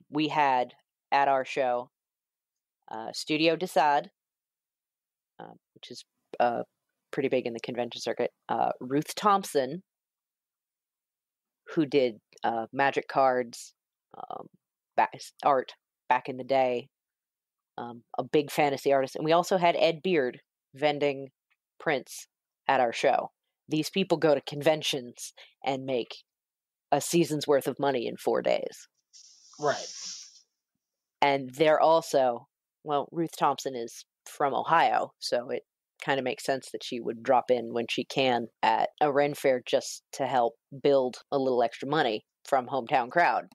We had at our show Studio Desad, which is pretty big in the convention circuit. Ruth Thompson, who did magic cards, art back in the day, a big fantasy artist. And we also had Ed Beard vending prints at our show. These people go to conventions and make a season's worth of money in 4 days. Right. And they're also, well, Ruth Thompson is from Ohio, so it kind of makes sense that she would drop in when she can at a Ren Fair just to help build a little extra money from hometown crowd.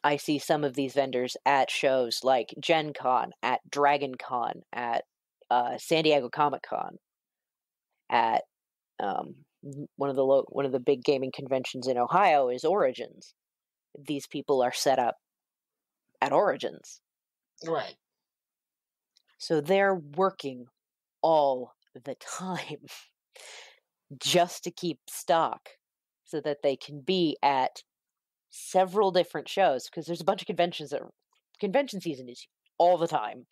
I see some of these vendors at shows like Gen Con, at Dragon Con, at San Diego Comic Con, at one of the big gaming conventions in Ohio is Origins. These people are set up at Origins. Right. So they're working all the time just to keep stock so that they can be at several different shows, because there's a bunch of conventions convention season is all the time,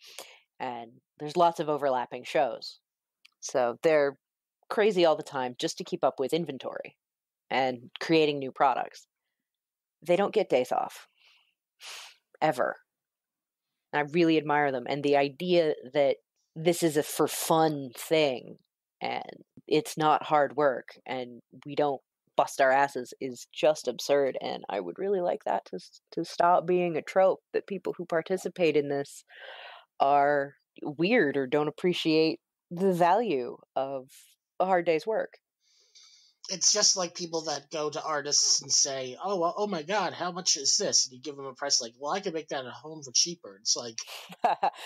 and there's lots of overlapping shows. So they're crazy all the time just to keep up with inventory and creating new products. They don't get days off. Ever. I really admire them. And the idea that this is a for fun thing and it's not hard work and we don't bust our asses is just absurd. And I would really like that to stop being a trope, that people who participate in this are weird or don't appreciate the value of a hard day's work. It's just like people that go to artists and say, "Oh, well, oh my God, how much is this?" And you give them a price like, "Well, I can make that at home for cheaper." It's like,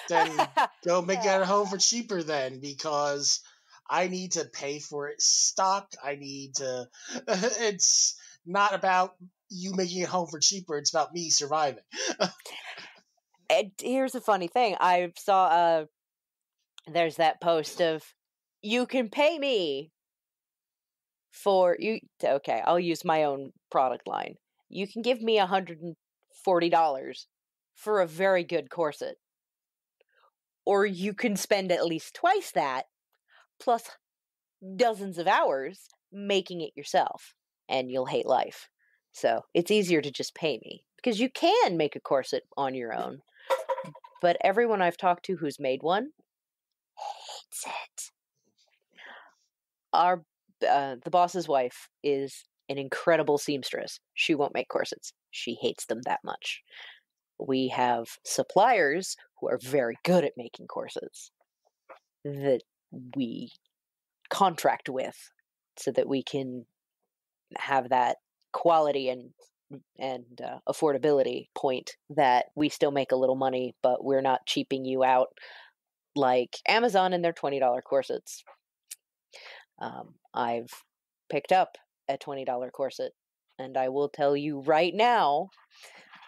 then go make that at home for cheaper then, because I need to pay for it stock. I need to. It's not about you making it home for cheaper. It's about me surviving. And here's a funny thing. I saw there's that post of, you can pay me for you. Okay, I'll use my own product line. You can give me $140 for a very good corset, or you can spend at least twice that plus dozens of hours making it yourself, and you'll hate life. So it's easier to just pay me, because you can make a corset on your own, but everyone I've talked to who's made one hates it. The boss's wife is an incredible seamstress. She won't make corsets. She hates them that much. We have suppliers who are very good at making corsets that we contract with so that we can have that quality and affordability point, that we still make a little money, but we're not cheaping you out like Amazon and their $20 corsets. I've picked up a $20 corset, and I will tell you right now,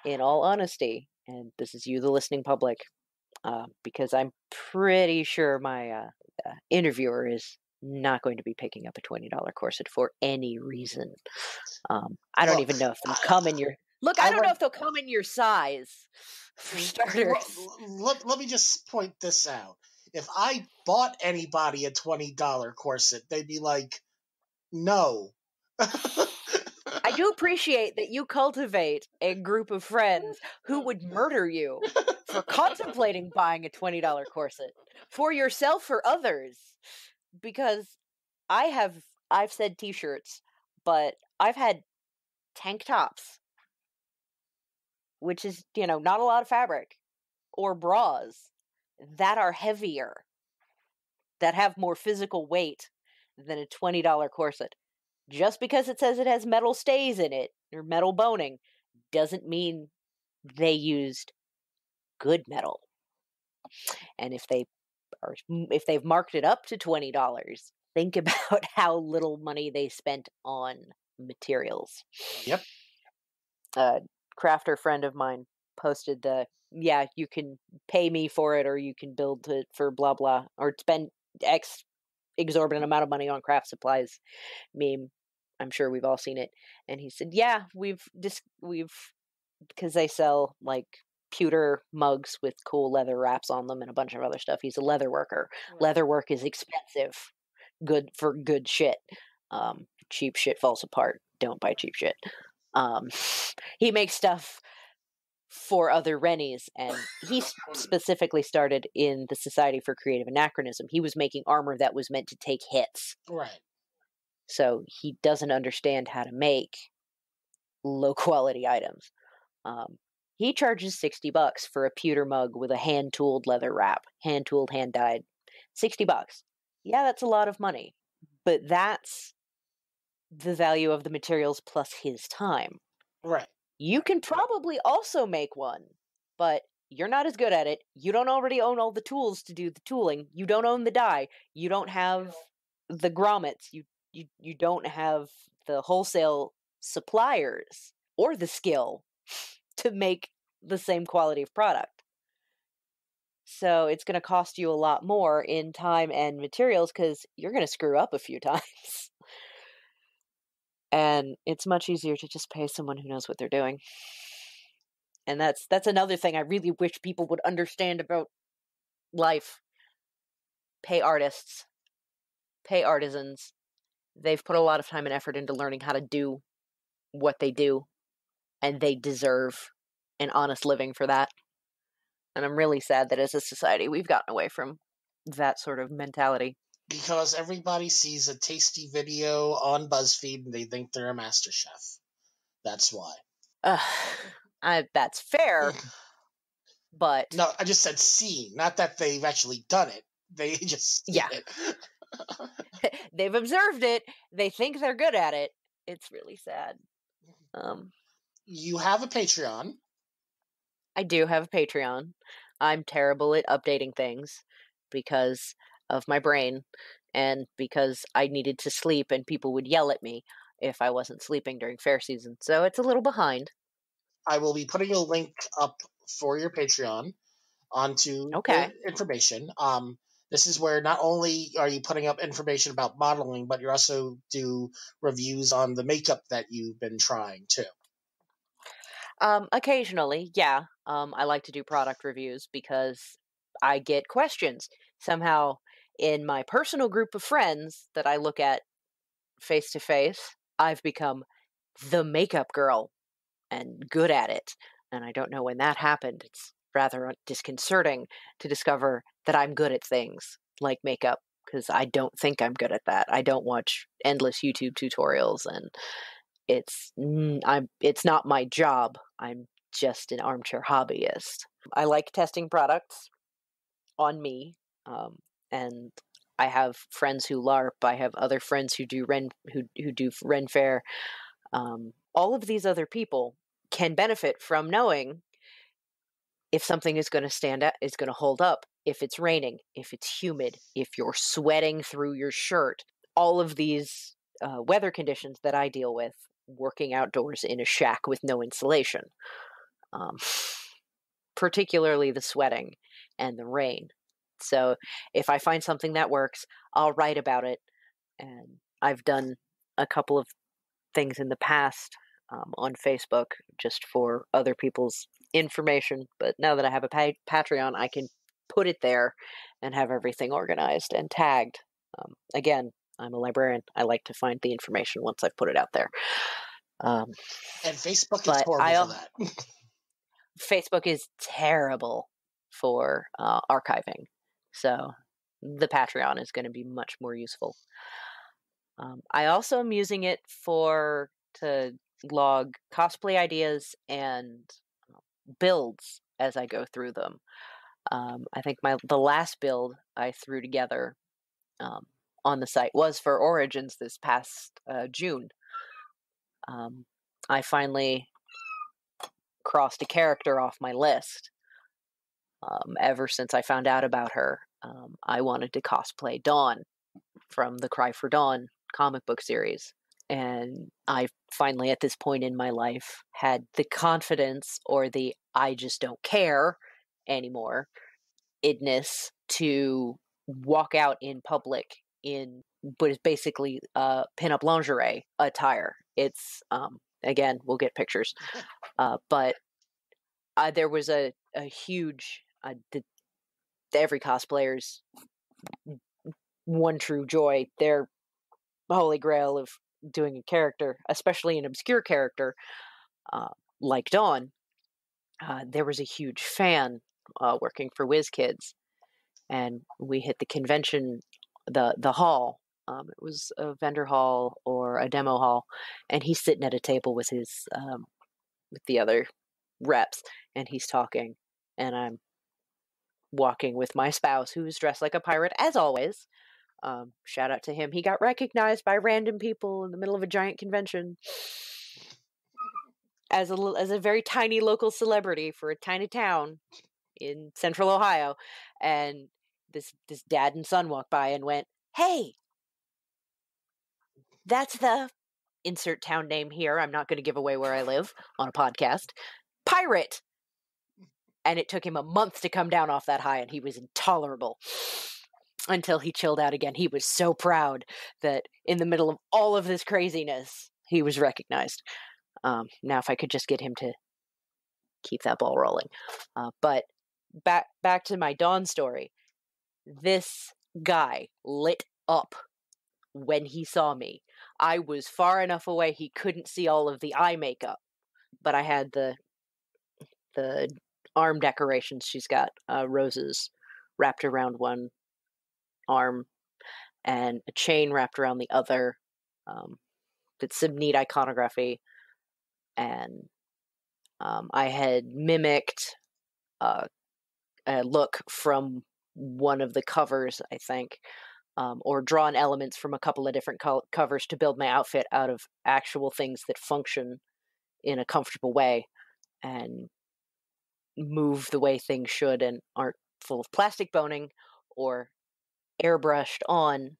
in all honesty, and this is you, the listening public, because I'm pretty sure my interviewer is not going to be picking up a $20 corset for any reason. I don't even know if they'll come in your... Look, I don't know if they'll come in your size, for starters. Let me just point this out. If I bought anybody a $20 corset, they'd be like, no. I do appreciate that you cultivate a group of friends who would murder you for contemplating buying a $20 corset for yourself or others. Because I've said t-shirts, but I've had tank tops, which is, not a lot of fabric, or bras that are heavier, that have more physical weight than a $20 corset. Just because it says it has metal stays in it, or metal boning, doesn't mean they used good metal. And if they've marked it up to $20, think about how little money they spent on materials. Yep. A crafter friend of mine posted you can pay me for it, or you can build it for blah blah, or spend X exorbitant amount of money on craft supplies meme. I'm sure we've all seen it. And he said, yeah, we've because they sell like pewter mugs with cool leather wraps on them and a bunch of other stuff. He's a leather worker. Right. Leather work is expensive. Good for good shit. Cheap shit falls apart. Don't buy cheap shit. He makes stuff for other Rennies, and he specifically started in the Society for Creative Anachronism. He was making armor that was meant to take hits. Right. So he doesn't understand how to make low quality items. He charges $60 for a pewter mug with a hand tooled leather wrap, hand tooled, hand dyed. $60. Yeah, that's a lot of money, but that's the value of the materials plus his time. Right. You can probably also make one, but you're not as good at it. You don't already own all the tools to do the tooling. You don't own the dye. You don't have the grommets. You don't have the wholesale suppliers or the skill to make the same quality of product. So it's going to cost you a lot more in time and materials because you're going to screw up a few times. And it's much easier to just pay someone who knows what they're doing. And that's another thing I really wish people would understand about life. Pay artists. Pay artisans. They've put a lot of time and effort into learning how to do what they do. And they deserve an honest living for that. And I'm really sad that as a society we've gotten away from that sort of mentality. Because everybody sees a tasty video on BuzzFeed and they think they're a master chef. That's why. That's fair. But no, I just said seen, not that they've actually done it. They just seen it. They've observed it. They think they're good at it. It's really sad. You have a Patreon. I do have a Patreon. I'm terrible at updating things because of my brain and because I needed to sleep and people would yell at me if I wasn't sleeping during fair season. So it's a little behind. I will be putting a link up for your Patreon onto the information. This is where not only are you putting up information about modeling, but you also do reviews on the makeup that you've been trying too. Occasionally, yeah. I like to do product reviews because I get questions. Somehow, in my personal group of friends that I look at face to face, I've become the makeup girl and good at it. And I don't know when that happened. It's rather disconcerting to discover that I'm good at things like makeup because I don't think I'm good at that. I don't watch endless YouTube tutorials, and it's not my job. I'm just an armchair hobbyist. I like testing products on me, and I have friends who LARP. I have other friends who do Ren Fair. All of these other people can benefit from knowing if something is going to stand out, is going to hold up if it's raining, if it's humid, if you're sweating through your shirt, all of these weather conditions that I deal with working outdoors in a shack with no insulation. Particularly the sweating and the rain. So if I find something that works, I'll write about it. And I've done a couple of things in the past on Facebook just for other people's information. But now that I have a Patreon, I can put it there and have everything organized and tagged. Again, I'm a librarian. I like to find the information once I've put it out there. And Facebook is horrible for that. Facebook is terrible for archiving. So the Patreon is going to be much more useful. I also am using it to log cosplay ideas and builds as I go through them. I think the last build I threw together on the site was for Origins this past June. I finally crossed a character off my list. Ever since I found out about her, I wanted to cosplay Dawn from the Cry for Dawn comic book series. And I finally, at this point in my life, had the confidence or the I just don't care anymore idness to walk out in public in what is basically pinup lingerie attire. It's, again, we'll get pictures. But there was a huge, every cosplayer's one true joy, their holy grail of doing a character, especially an obscure character like Dawn. There was a huge fan working for WizKids, and we hit the convention, the hall. It was a vendor hall or a demo hall, and he's sitting at a table with his with the other reps, and he's talking, and I'm walking with my spouse, who's dressed like a pirate as always. Shout out to him. He got recognized by random people in the middle of a giant convention as a very tiny local celebrity for a tiny town in central Ohio. And this dad and son walked by and went, "Hey, that's the insert town name here. I'm not going to give away where I live on a podcast. Pirate." And it took him a month to come down off that high, and he was intolerable until he chilled out again. He was so proud that in the middle of all of this craziness, he was recognized. Now, if I could just get him to keep that ball rolling. But back to my Dawn story. This guy lit up when he saw me. I was far enough away he couldn't see all of the eye makeup, but I had the arm decorations. She's got roses wrapped around one arm and a chain wrapped around the other. It's some neat iconography. And I had mimicked a look from one of the covers, I think, or drawn elements from a couple of different covers to build my outfit out of actual things that function in a comfortable way and move the way things should and aren't full of plastic boning or airbrushed on.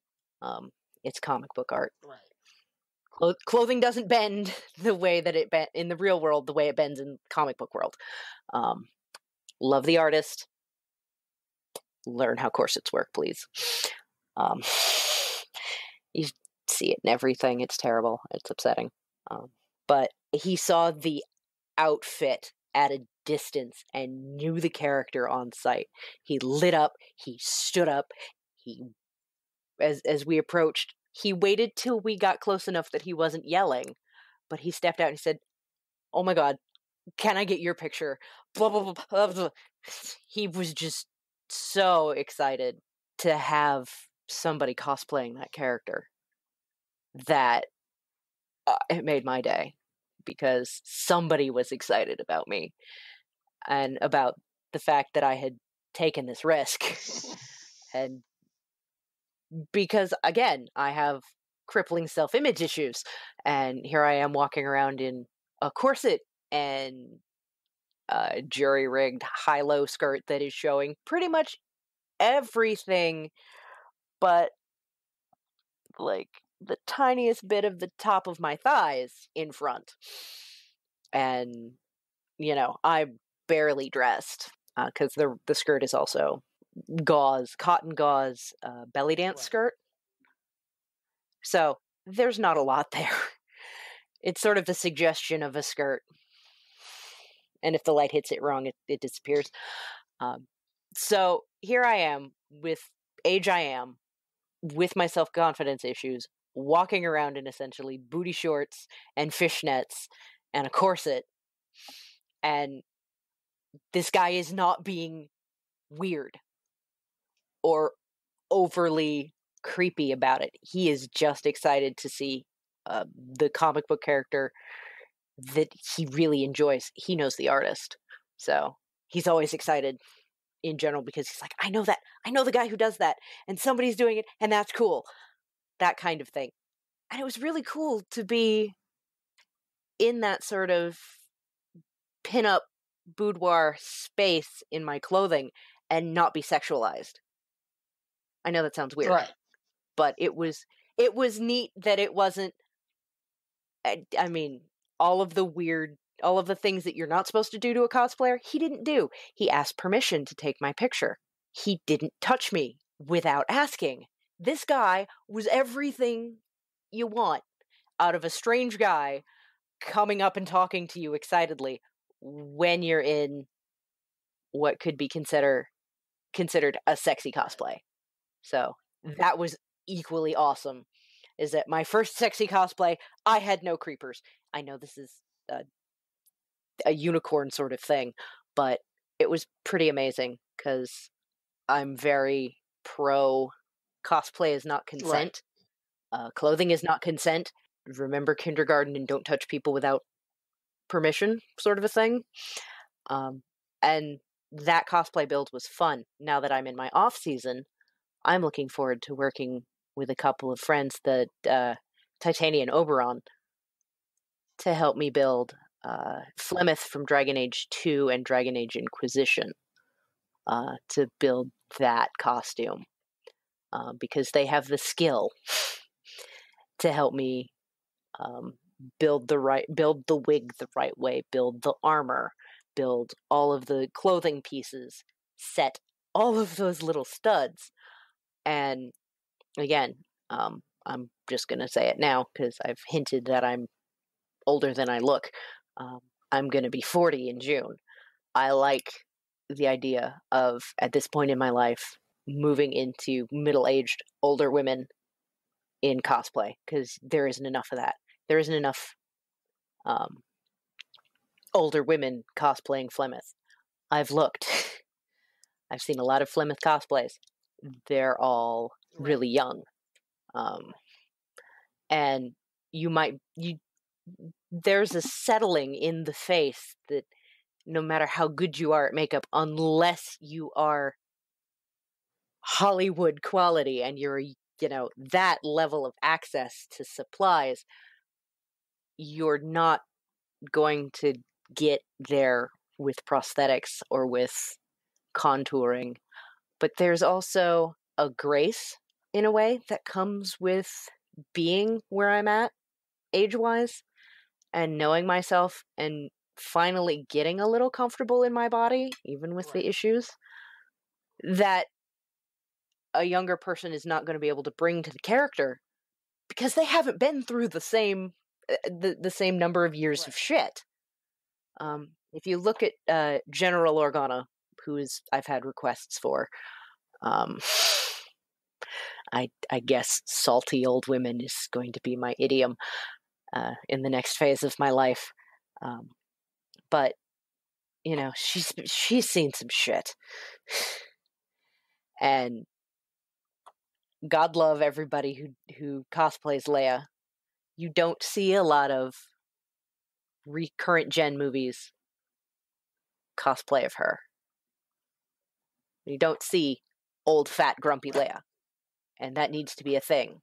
It's comic book art. Right. Clothing doesn't bend the way that it bent in the real world, the way it bends in comic book world. Love the artist. Learn how corsets work, please. You see it in everything. It's terrible. It's upsetting. But he saw the outfit at a distance and knew the character on sight. He lit up. He stood up. As we approached, he waited till we got close enough that he wasn't yelling, but he stepped out and he said, "Oh my God, can I get your picture?" Blah, blah, blah, blah, blah. He was just so excited to have somebody cosplaying that character that it made my day, because somebody was excited about me and about the fact that I had taken this risk. And because, again, I have crippling self-image issues, and here I am walking around in a corset and a jury-rigged high-low skirt that is showing pretty much everything but like the tiniest bit of the top of my thighs in front. And, I'm barely dressed because the skirt is also cotton gauze belly dance skirt. So there's not a lot there. It's sort of the suggestion of a skirt. And if the light hits it wrong, it disappears. So here I am with age I am, with my self-confidence issues, walking around in essentially booty shorts and fishnets and a corset. And this guy is not being weird or overly creepy about it. He is just excited to see the comic book character that he really enjoys. He knows the artist. So he's always excited in general because he's like, I know that. I know the guy who does that. And somebody's doing it. And that's cool. That kind of thing. And it was really cool to be in that sort of pin-up boudoir space in my clothing and not be sexualized. I know that sounds weird. Right. But it was neat that it wasn't, I mean, all of the things that you're not supposed to do to a cosplayer, he didn't do. He asked permission to take my picture. He didn't touch me without asking. This guy was everything you want out of a strange guy coming up and talking to you excitedly when you're in what could be considered a sexy cosplay. So that was equally awesome. Is that my first sexy cosplay? I had no creepers. I know this is a unicorn sort of thing, but it was pretty amazing because I'm very pro cosplay is not consent. Right. Clothing is not consent. Remember kindergarten and don't touch people without permission sort of a thing. And that cosplay build was fun. Now that I'm in my off season, I'm looking forward to working with a couple of friends, the Titania and Oberon, to help me build Flemeth from Dragon Age 2 and Dragon Age Inquisition to build that costume. Because they have the skill to help me build the wig the right way, build the armor, build all of the clothing pieces, set all of those little studs. And again, I'm just going to say it now because I've hinted that I'm older than I look. I'm going to be 40 in June. I like the idea of, at this point in my life, moving into middle-aged older women in cosplay because there isn't enough of that. There isn't enough older women cosplaying Flemeth. I've looked. I've seen a lot of Flemeth cosplays. They're all really young. And there's a settling in the face that no matter how good you are at makeup, unless you are Hollywood quality and you're, that level of access to supplies, you're not going to get there with prosthetics or with contouring. But there's also a grace, in a way, that comes with being where I'm at, age-wise, and knowing myself, and finally getting a little comfortable in my body, even with the issues, that a younger person is not going to be able to bring to the character because they haven't been through the same number of years of shit. If you look at General Organa, I've had requests for, I guess salty old women is going to be my idiom in the next phase of my life. But she's seen some shit. And God love everybody who cosplays Leia. You don't see a lot of current gen movies cosplay of her. You don't see old, fat, grumpy Leia. And that needs to be a thing.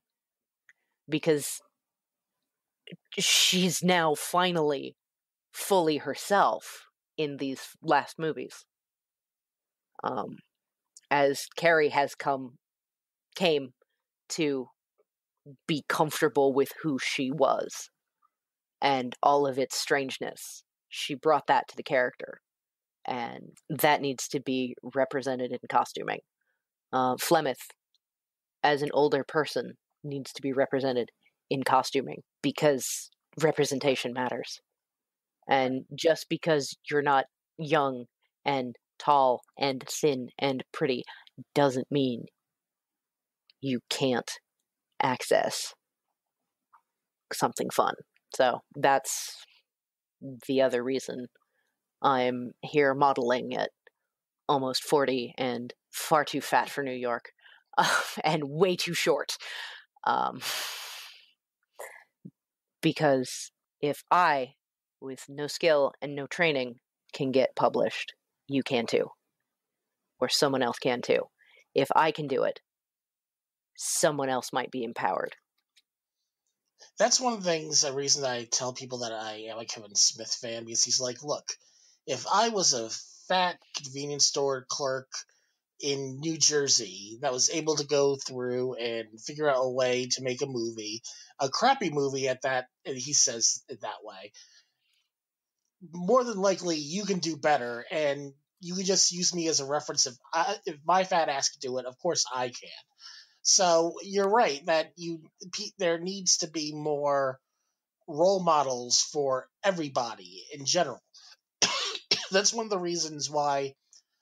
Because she's now finally fully herself in these last movies. as Carrie came to be comfortable with who she was and all of its strangeness. She brought that to the character, and that needs to be represented in costuming. Flemeth, as an older person, needs to be represented in costuming because representation matters. And just because you're not young and tall and thin and pretty doesn't mean you can't access something fun. So that's the other reason I'm here modeling at almost 40 and far too fat for New York and way too short. Because if I, with no skill and no training, can get published, you can too. Or someone else can too. If I can do it, someone else might be empowered. That's one of the things, a reason I tell people that I am a Kevin Smith fan, because he's like, look, if I was a fat convenience store clerk in New Jersey that was able to go through and figure out a way to make a movie, a crappy movie at that, and he says it that way, more than likely you can do better, and you can just use me as a reference. If my fat ass can do it, of course I can. So you're right that there needs to be more role models for everybody in general. That's one of the reasons why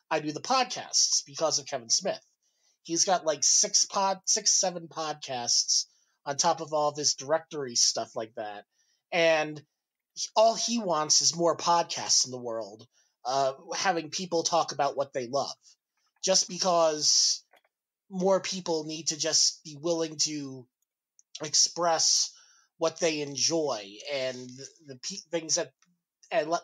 I do the podcasts, because of Kevin Smith. He's got like 7 podcasts on top of all this directory stuff like that. And all he wants is more podcasts in the world, having people talk about what they love. Just because more people need to just be willing to express what they enjoy and things that, and let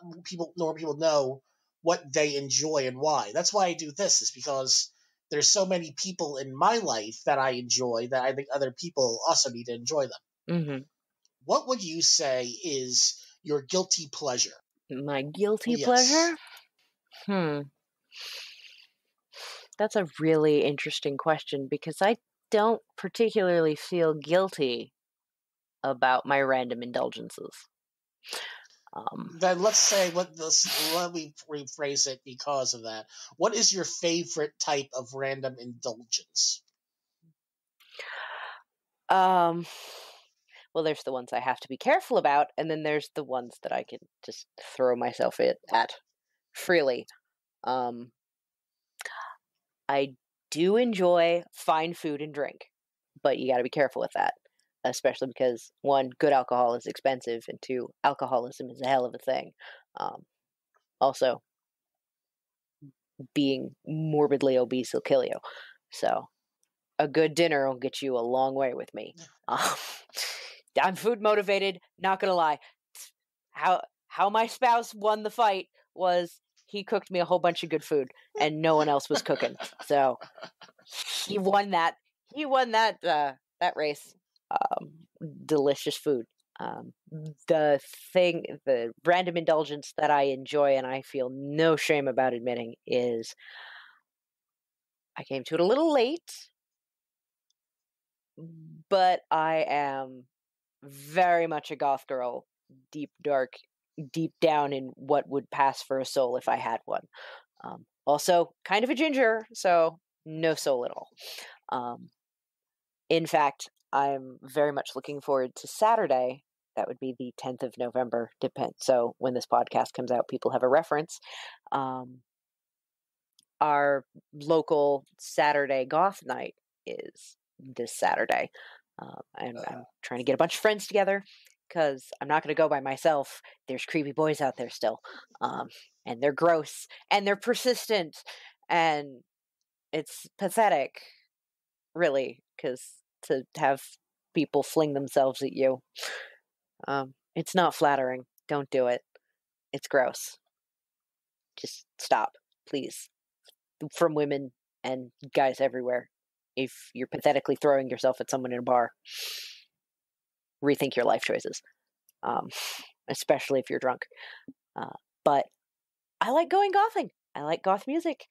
more people know what they enjoy and why. That's why I do this, is because there's so many people in my life that I enjoy that I think other people also need to enjoy them. Mm-hmm. What would you say is your guilty pleasure? My guilty Yes. pleasure? That's a really interesting question, because I don't particularly feel guilty about my random indulgences. Then let's say, let me rephrase it because of that. What is your favorite type of random indulgence? Well, there's the ones I have to be careful about, and then there's the ones that I can just throw myself at freely. I do enjoy fine food and drink, but you got to be careful with that, especially because, one, good alcohol is expensive, and two, alcoholism is a hell of a thing. Also, being morbidly obese will kill you. So, a good dinner will get you a long way with me. I'm food motivated, not gonna lie. How my spouse won the fight was he cooked me a whole bunch of good food, and no one else was cooking. So he won that. He won that race. Delicious food. The random indulgence that I enjoy and I feel no shame about admitting is, I came to it a little late, but I am very much a goth girl, deep down in what would pass for a soul if I had one. Also, kind of a ginger, so no soul at all. In fact, I'm very much looking forward to Saturday. That would be the 10th of November. So when this podcast comes out, people have a reference. Our local Saturday goth night is this Saturday. And I'm trying to get a bunch of friends together, because I'm not going to go by myself. There's creepy boys out there still. And they're gross. And they're persistent. And it's pathetic, really, because to have people fling themselves at you, it's not flattering. Don't do it. It's gross. Just stop, please. From women and guys everywhere. If you're pathetically throwing yourself at someone in a bar, rethink your life choices, especially if you're drunk. But I like going gothing. I like goth music.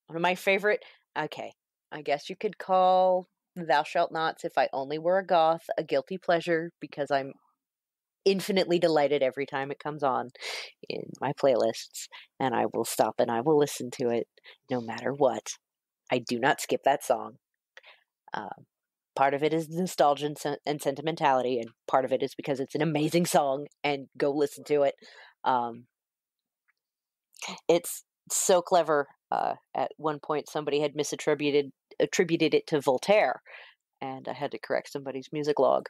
One of my favorite, okay, I guess you could call Thou Shalt Nots If I Only Were a Goth a guilty pleasure, because I'm infinitely delighted every time it comes on in my playlists, and I will stop and I will listen to it no matter what. I do not skip that song. Part of it is nostalgia and sentimentality, and part of it is because it's an amazing song, and go listen to it. It's so clever. At one point, somebody had attributed it to Voltaire, and I had to correct somebody's music log,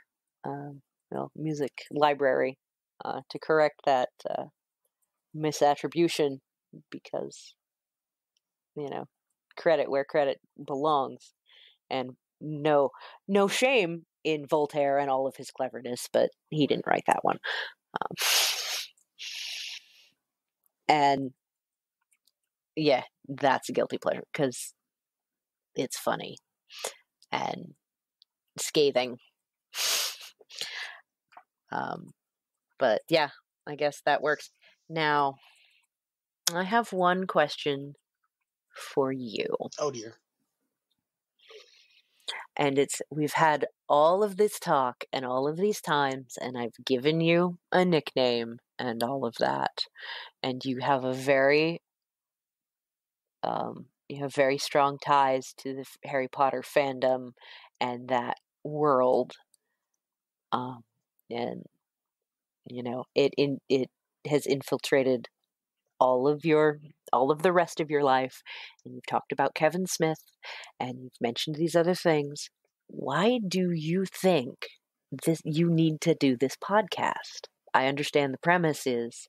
music library, to correct that misattribution, because credit where credit belongs, and no shame in Voltaire and all of his cleverness, but he didn't write that one. And yeah, that's a guilty pleasure because it's funny and scathing. But yeah, I guess that works. Now, I have one question for you. Oh dear. And we've had all of this talk and all of these times, and I've given you a nickname and all of that. And you have very strong ties to the Harry Potter fandom and that world. And it has infiltrated all of the rest of your life, and you've talked about Kevin Smith, and you've mentioned these other things. Why do you think you need to do this podcast? I understand the premise is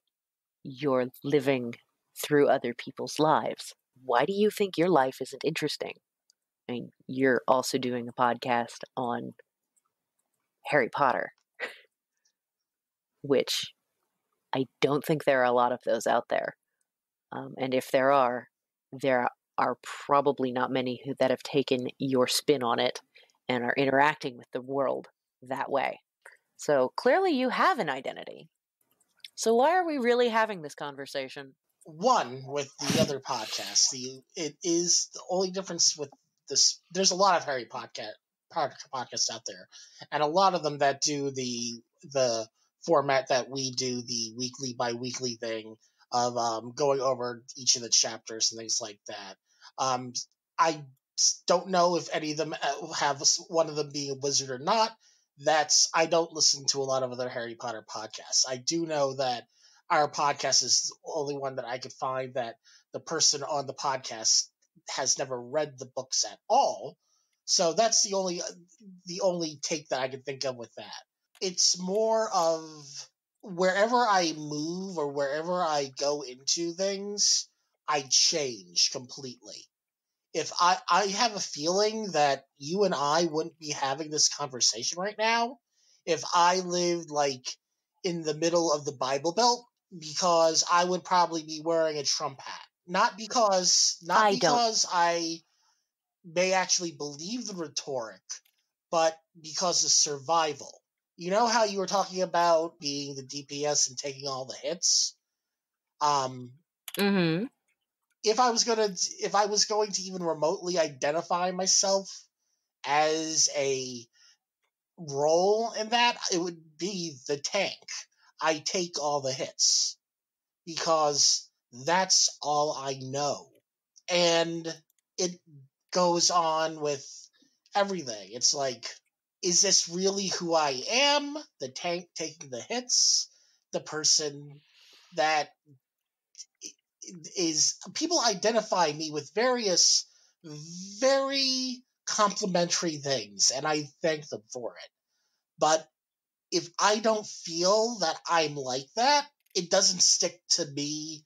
you're living through other people's lives. Why do you think your life isn't interesting? I mean, you're also doing a podcast on Harry Potter, which I don't think there are a lot of those out there. And if there are probably not many that have taken your spin on it and are interacting with the world that way. So clearly you have an identity. So why are we really having this conversation? One, with the other podcasts, it is the only difference with this. There's a lot of Harry podcasts out there, and a lot of them that do the format that we do, the weekly bi-weekly thing of going over each of the chapters and things like that. I don't know if any of them have one of them being a wizard or not. I don't listen to a lot of other Harry Potter podcasts. I do know that our podcast is the only one that I could find that the person on the podcast has never read the books at all. So that's the only take that I can think of with that. It's more of wherever I move or wherever I go into things, I change completely. If I have a feeling that you and I wouldn't be having this conversation right now if I lived like in the middle of the Bible Belt, because I would probably be wearing a Trump hat. Not because I may actually believe the rhetoric, but because of survival. You know how you were talking about being the DPS and taking all the hits? Mm-hmm. If I was going to even remotely identify myself as a role in that, it would be the tank. I take all the hits because that's all I know. And it goes on with everything. It's like, is this really who I am? The tank taking the hits? The person that is. People identify me with various, very complimentary things, and I thank them for it. But if I don't feel that I'm like that, it doesn't stick to me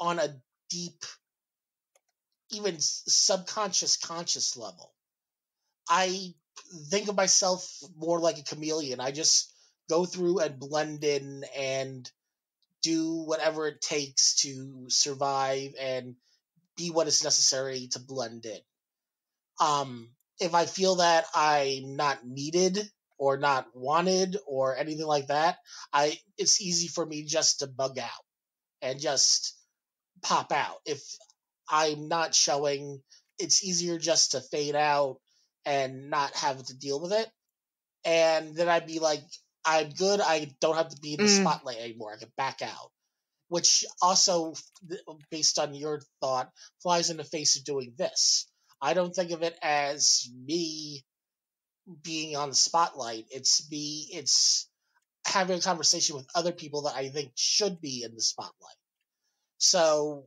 on a deep, even subconscious, conscious level. I think of myself more like a chameleon. I just go through and blend in and do whatever it takes to survive and be what is necessary to blend in. If I feel that I'm not needed or not wanted or anything like that, it's easy for me just to bug out and just pop out. If I'm not showing. It's easier just to fade out and not have to deal with it. And then I'd be like, I'm good. I don't have to be in the spotlight anymore. I can back out. Which also, based on your thought, flies in the face of doing this. I don't think of it as me being on the spotlight. It's having a conversation with other people that I think should be in the spotlight. So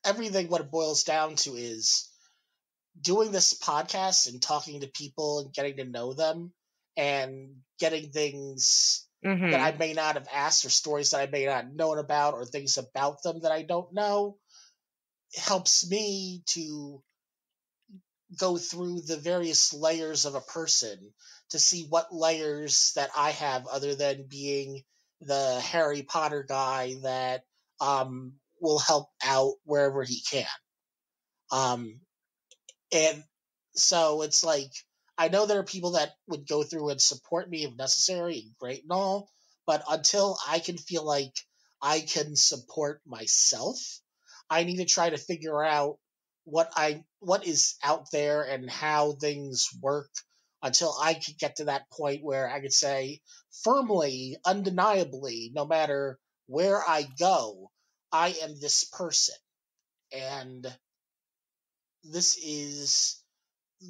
everything, what it boils down to is doing this podcast and talking to people and getting to know them and getting things that I may not have asked or stories that I may not have known about or things about them that I don't know helps me to go through the various layers of a person to see what layers that I have other than being the Harry Potter guy that will help out wherever he can. And so it's like, I know there are people that would go through and support me if necessary, and great and all, but until I can feel like I can support myself, I need to try to figure out what is out there and how things work until I can get to that point where I could say firmly, undeniably, no matter where I go, I am this person. And this is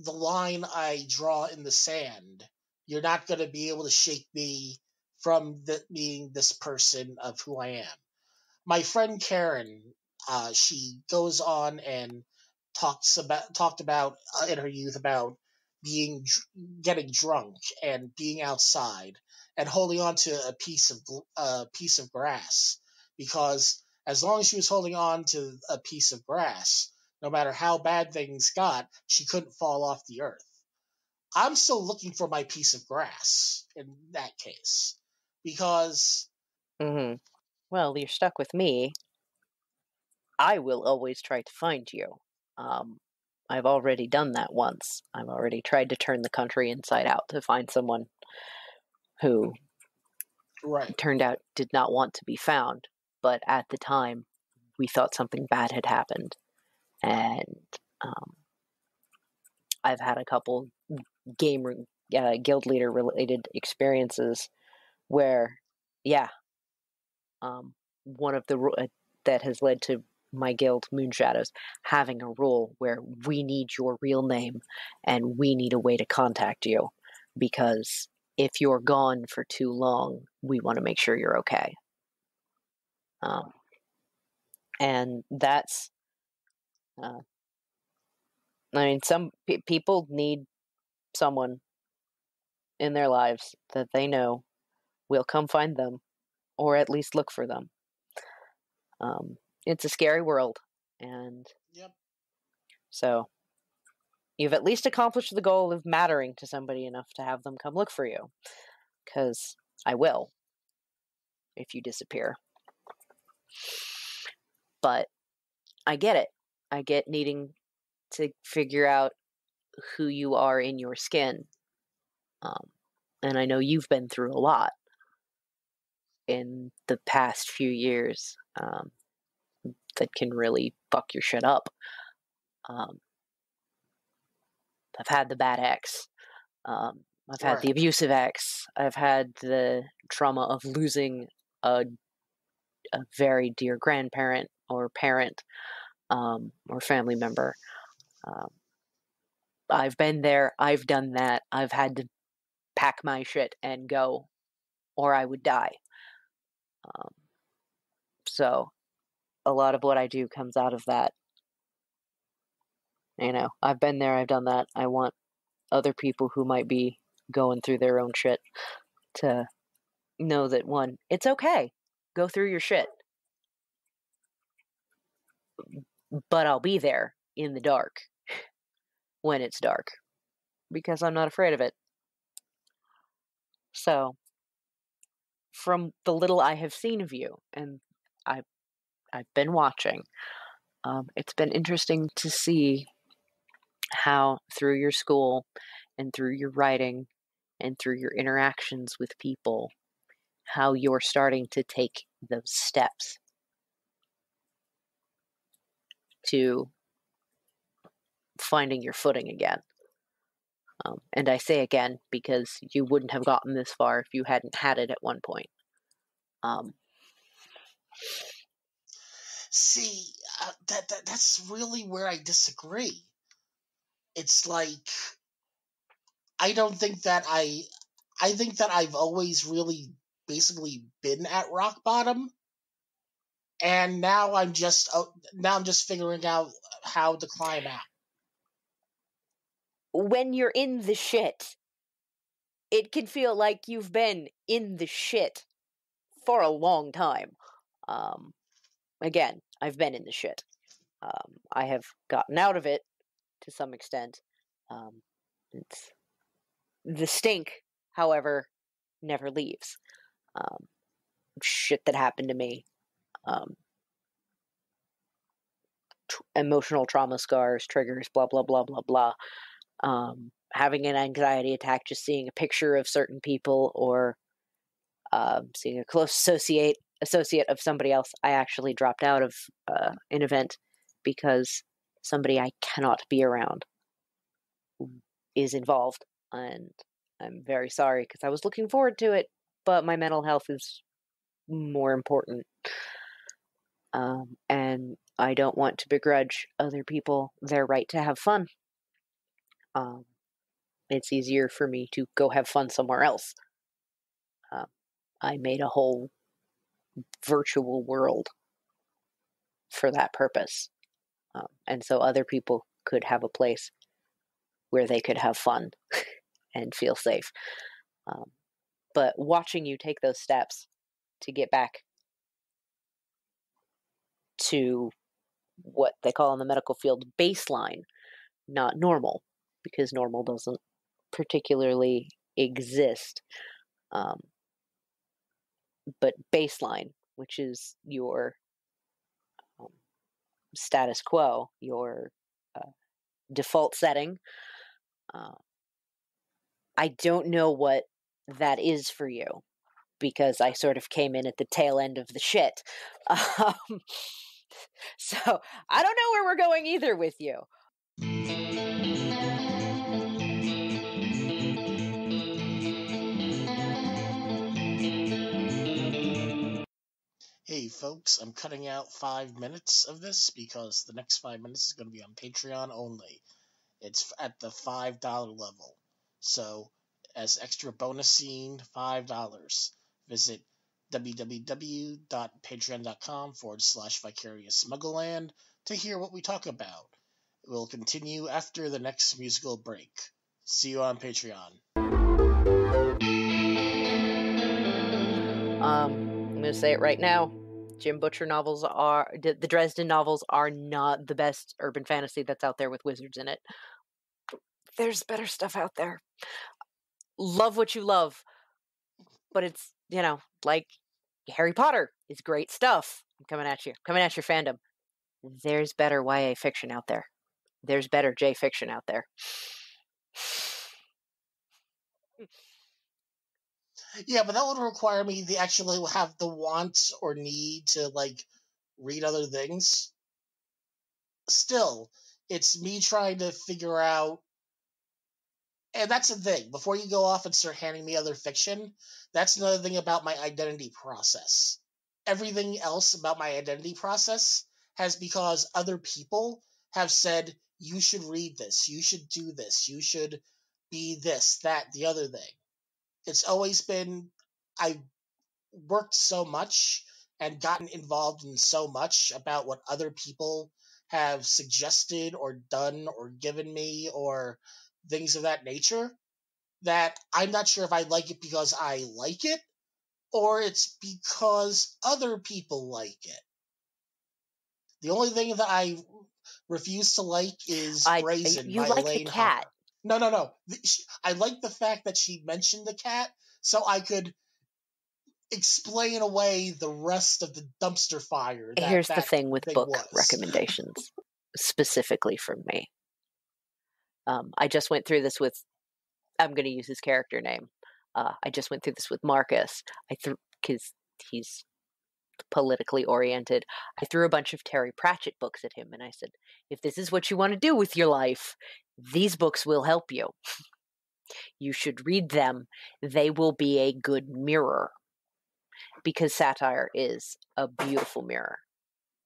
the line I draw in the sand. You're not going to be able to shake me from being this person of who I am. My friend Karen, she goes on and talked about in her youth about getting drunk and being outside and holding on to a piece of grass, because as long as she was holding on to a piece of grass, no matter how bad things got, she couldn't fall off the earth. I'm still looking for my piece of grass in that case, because Well, you're stuck with me. I will always try to find you. I've already done that once. I've already tried to turn the country inside out to find someone who right, turned out did not want to be found. But at the time, we thought something bad had happened. And I've had a couple guild leader related experiences where, yeah, one of the that has led to my guild, Moonshadows, having a rule where we need your real name and we need a way to contact you, because if you're gone for too long, we want to make sure you're okay. And that's, some people need someone in their lives that they know will come find them, or at least look for them. It's a scary world, and yep. so you've at least accomplished the goal of mattering to somebody enough to have them come look for you, because I will if you disappear. But I get it. I get needing to figure out who you are in your skin. And I know you've been through a lot in the past few years that can really fuck your shit up. I've had the bad ex. I've had the abusive ex. I've had the trauma of losing a very dear grandparent or parent or family member. I've been there. I've done that. I've had to pack my shit and go, or I would die. So a lot of what I do comes out of that. I've been there. I've done that. I want other people who might be going through their own shit to know that, one, it's okay. Go through your shit. But I'll be there in the dark when it's dark, because I'm not afraid of it. So, from the little I have seen of you, and I've been watching, it's been interesting to see how through your school and through your writing and through your interactions with people, how you're starting to take those steps. to finding your footing again. And I say again because you wouldn't have gotten this far if you hadn't had it at one point. See, that's really where I disagree. It's like, I don't think that I think that I've always really basically been at rock bottom, and now I'm just figuring out how to climb out. When you're in the shit, it can feel like you've been in the shit for a long time. Again, I've been in the shit. I have gotten out of it to some extent. It's the stink, however, never leaves. Shit that happened to me. Emotional trauma scars, triggers, blah, blah, blah, blah, blah. Having an anxiety attack, just seeing a picture of certain people, or seeing a close associate of somebody else. I actually dropped out of an event because somebody I cannot be around is involved, and I'm very sorry because I was looking forward to it, but my mental health is more important. And I don't want to begrudge other people their right to have fun. It's easier for me to go have fun somewhere else. I made a whole virtual world for that purpose. And so other people could have a place where they could have fun and feel safe. But watching you take those steps to get back to what they call in the medical field baseline, not normal, because normal doesn't particularly exist. But baseline, which is your status quo, your default setting. I don't know what that is for you, because I sort of came in at the tail end of the shit. So I don't know where we're going either with you. Hey folks, I'm cutting out 5 minutes of this because the next 5 minutes is going to be on Patreon only. It's at the $5 level. So, as extra bonus scene, $5. Visit www.patreon.com/Vicarious Smuggleland to hear what we talk about. We'll continue after the next musical break. See you on Patreon. I'm going to say it right now. Jim Butcher novels the Dresden novels are not the best urban fantasy that's out there with wizards in it. There's better stuff out there. Love what you love, but it's, like Harry Potter is great stuff. I'm coming at you, fandom. There's better YA fiction out there. There's better J fiction out there. Yeah, but that would require me to actually have the want or need to, read other things. Still, it's me trying to figure out. And that's the thing. Before you go off and start handing me other fiction, that's another thing about my identity process. Everything else about my identity process has because other people have said, you should read this, you should do this, you should be this, that, the other thing. It's always been, I worked so much and gotten involved in so much about what other people have suggested or done or given me or things of that nature, that I'm not sure if I like it because I like it or it's because other people like it. The only thing that I refuse to like is Brazen you by like Elaine the cat. Hopper. No. I like the fact that she mentioned the cat so I could explain away the rest of the dumpster fire. Here's the thing with book was. recommendations, specifically from me. I just went through this with, I'm going to use his character name. I just went through this with Marcus. Because he's politically oriented. I threw a bunch of Terry Pratchett books at him, and I said, if this is what you want to do with your life, these books will help you. You should read them. They will be a good mirror, because satire is a beautiful mirror.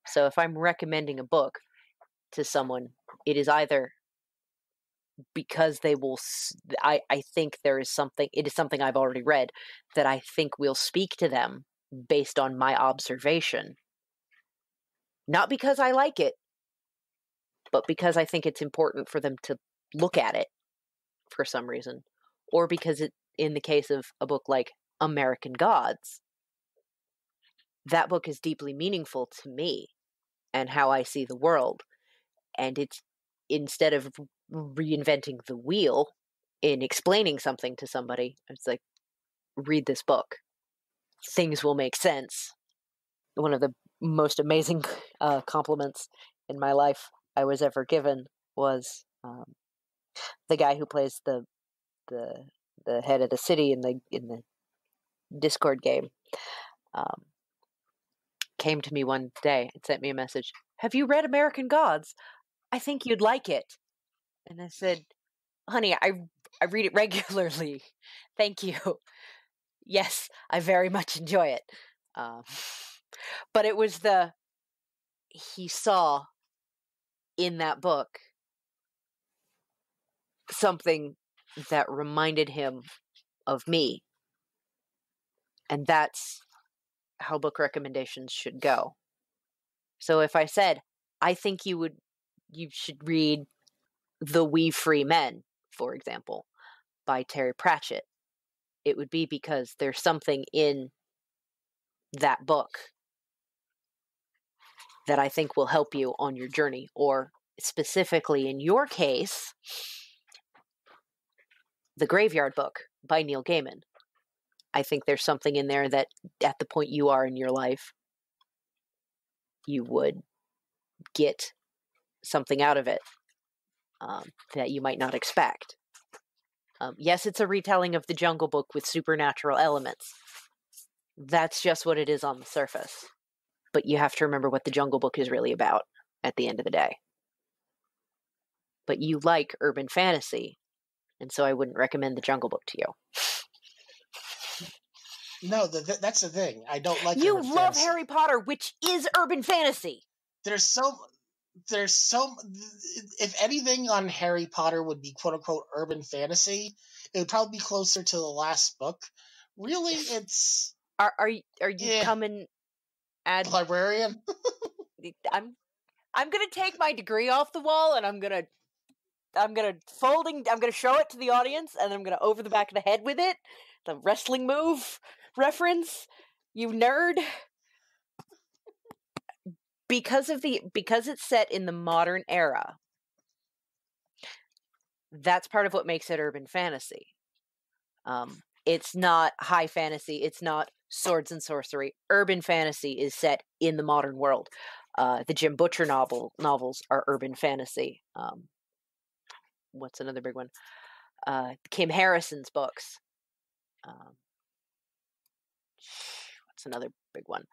So if I'm recommending a book to someone, it is either because they will, I think there is something, it is something I've already read that I think will speak to them based on my observation. Not because I like it, but because I think it's important for them to look at it for some reason. Or because it, in the case of a book like American Gods, that book is deeply meaningful to me and how I see the world. And it's, instead of reinventing the wheel in explaining something to somebody, it's like, read this book. Things will make sense. One of the most amazing compliments in my life I was ever given was the guy who plays the head of the city in the Discord game. Came to me one day and sent me a message. Have you read American Gods? I think you'd like it. And I said, honey, I read it regularly. Thank you. Yes, I very much enjoy it. But it was he saw in that book something that reminded him of me. And that's how book recommendations should go. So if I said, I think you should read The We Free Men, for example, by Terry Pratchett, it would be because there's something in that book that I think will help you on your journey. Or specifically in your case, The Graveyard Book by Neil Gaiman. I think there's something in there that at the point you are in your life, you would get something out of it that you might not expect. Yes, it's a retelling of The Jungle Book with supernatural elements. That's just what it is on the surface. But you have to remember what The Jungle Book is really about at the end of the day. But you like urban fantasy, and so I wouldn't recommend The Jungle Book to you. No, that's the thing. I don't like you urban love fantasy. Harry Potter, which is urban fantasy. There's so if anything on Harry Potter would be quote unquote urban fantasy, it would probably be closer to the last book. Really, it's are you coming at librarian? I'm gonna take my degree off the wall and I'm gonna show it to the audience and then I'm gonna over the back of the head with it. The wrestling move reference, you nerd. Because it's set in the modern era, that's part of what makes it urban fantasy. It's not high fantasy. It's not swords and sorcery. Urban fantasy is set in the modern world. The Jim Butcher novels are urban fantasy. What's another big one? Kim Harrison's books. What's another big one?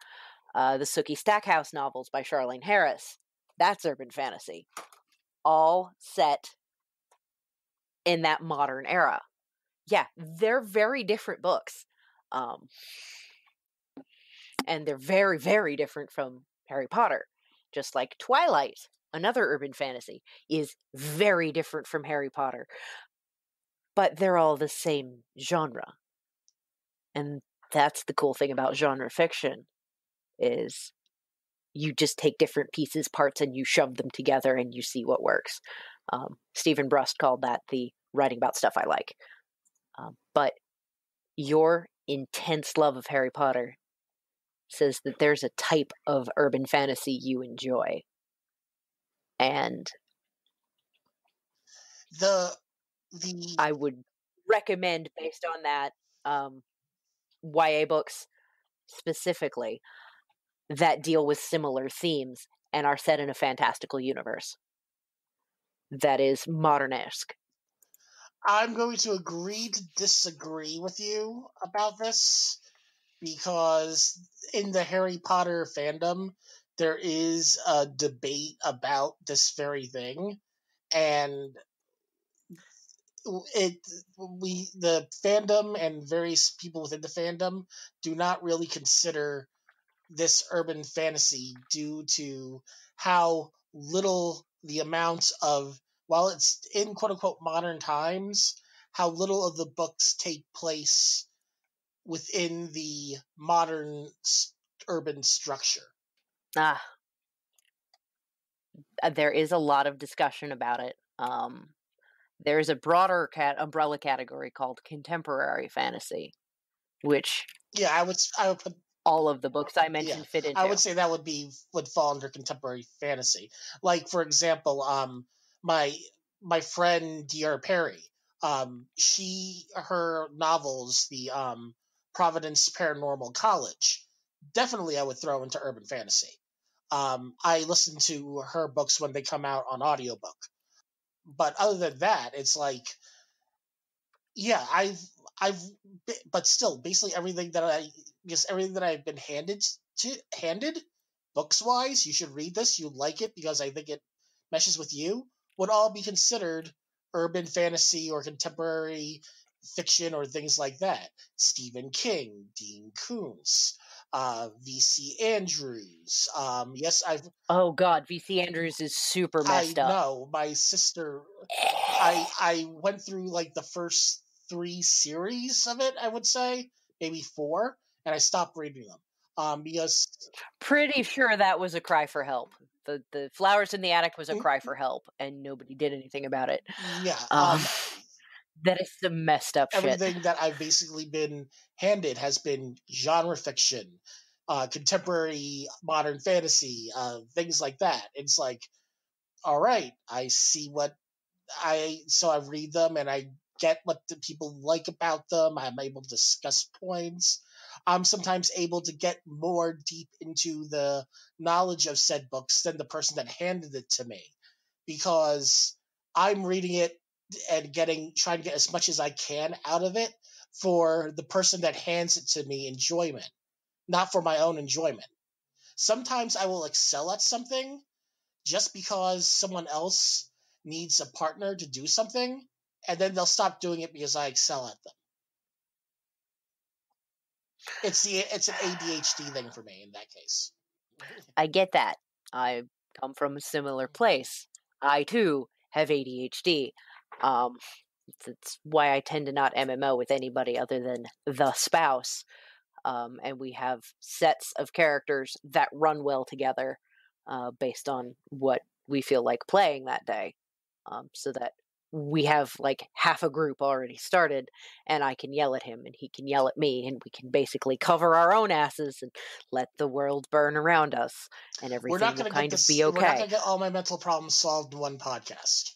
The Sookie Stackhouse novels by Charlene Harris. That's urban fantasy. All set in that modern era. Yeah, they're very different books. And they're very, very different from Harry Potter. Just like Twilight, another urban fantasy, is very different from Harry Potter. But they're all the same genre. And that's the cool thing about genre fiction, is you just take different pieces, parts, and you shove them together and you see what works. Stephen Brust called that the writing about stuff I like. But your intense love of Harry Potter says that there's a type of urban fantasy you enjoy. And I would recommend, based on that, YA books specifically that deal with similar themes and are set in a fantastical universe that is modern-esque. I'm going to agree to disagree with you about this, because in the Harry Potter fandom, there is a debate about this very thing, and the fandom and various people within the fandom do not really consider this urban fantasy due to how little the amount of, while it's in quote unquote modern times, how little of the books take place within the modern urban structure. There is a lot of discussion about it. There's a broader umbrella category called contemporary fantasy, which I would put all of the books I mentioned fit into. I would say that would fall under contemporary fantasy. Like, for example, my friend D.R. Perry, her novels, the Providence Paranormal College, definitely I would throw into urban fantasy. I listen to her books when they come out on audiobook. But other than that, it's like, but still, basically everything that I've been handed, books wise, you should read this, you like it because I think it meshes with you, would all be considered urban fantasy or contemporary fiction or things like that. Stephen King, Dean Koontz, V.C. Andrews. Oh God, V.C. Andrews is super messed up. I know. My sister, I went through like the first 3 series of it, I would say, maybe 4, and I stopped reading them. Because pretty sure that was a cry for help. The Flowers in the Attic was a cry for help, and nobody did anything about it. Yeah. That is some messed up shit. Everything that I've basically been handed has been genre fiction, contemporary modern fantasy, things like that. It's like, all right, I see so I read them and I get what the people like about them. I'm able to discuss points. I'm sometimes able to get more deep into the knowledge of said books than the person that handed it to me, because I'm reading it and trying to get as much as I can out of it for the person that hands it to me enjoyment, not for my own enjoyment. Sometimes I will excel at something just because someone else needs a partner to do something, and then they'll stop doing it because I excel at them. It's an ADHD thing for me in that case. I get that. I come from a similar place. I too have ADHD. It's why I tend to not MMO with anybody other than the spouse. And we have sets of characters that run well together based on what we feel like playing that day. So that we have like half a group already started, and I can yell at him and he can yell at me, and we can basically cover our own asses and let the world burn around us, and everything will kind of be okay. We're not going to get all my mental problems solved in one podcast.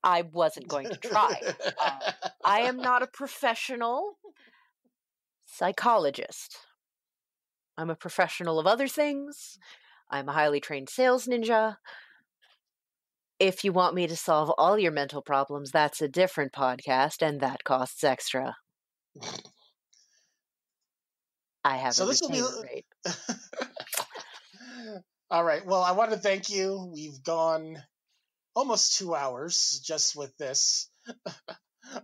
I wasn't going to try. I am not a professional psychologist. I'm a professional of other things. I'm a highly trained sales ninja. If you want me to solve all your mental problems, that's a different podcast, and that costs extra. I have a retainer rate. All right. Well, I want to thank you. We've gone almost 2 hours just with this.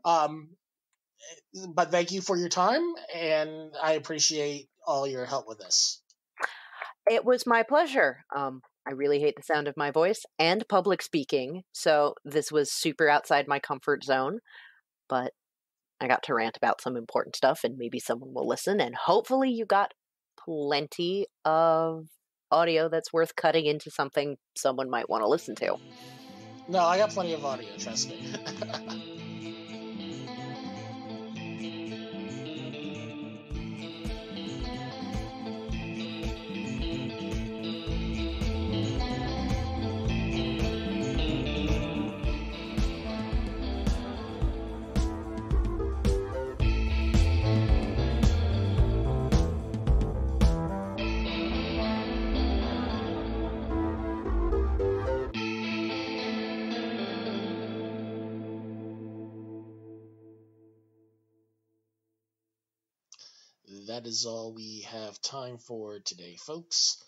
But thank you for your time, and I appreciate all your help with this. It was my pleasure. I really hate the sound of my voice and public speaking, so this was super outside my comfort zone, but I got to rant about some important stuff, and maybe someone will listen, and hopefully you got plenty of audio that's worth cutting into something someone might want to listen to. No, I got plenty of audio, trust me. that is all we have time for today, folks.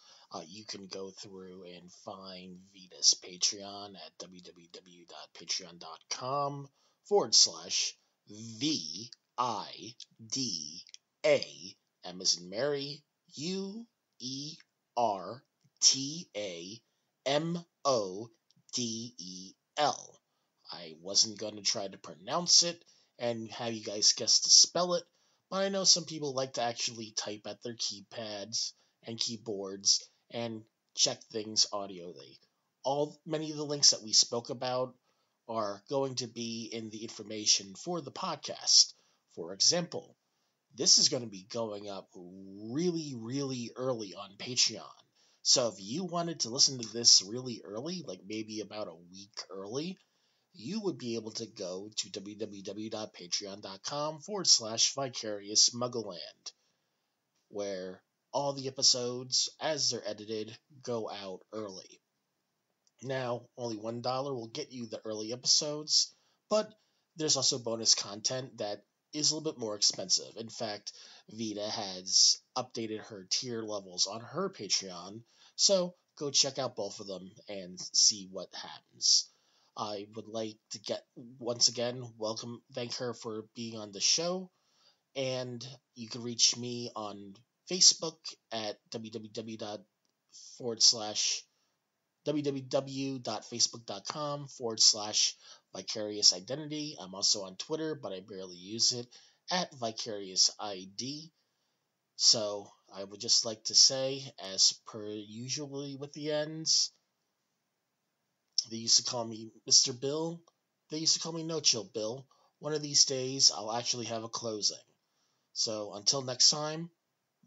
You can go through and find Vita's Patreon at www.patreon.com/VIDA, M as in Mary, UERTAMODEL. I wasn't going to try to pronounce it and have you guys guess to spell it, but I know some people like to actually type at their keypads and keyboards and check things audioly. Many of the links that we spoke about are going to be in the information for the podcast. For example, this is going to be going up really, really early on Patreon. So if you wanted to listen to this really early, like maybe about a week early, you would be able to go to www.patreon.com/vicariousmuggleland, where all the episodes, as they're edited, go out early. Now, only $1 will get you the early episodes, but there's also bonus content that is a little bit more expensive. In fact, Vita has updated her tier levels on her Patreon, so go check out both of them and see what happens. I would like to once again, thank her for being on the show, and you can reach me on Facebook at www.facebook.com/vicarious identity. I'm also on Twitter, but I barely use it, at vicarious ID. So I would just like to say, as per usually with the ends, they used to call me Mr. Bill. They used to call me No Chill Bill. One of these days, I'll actually have a closing. So until next time,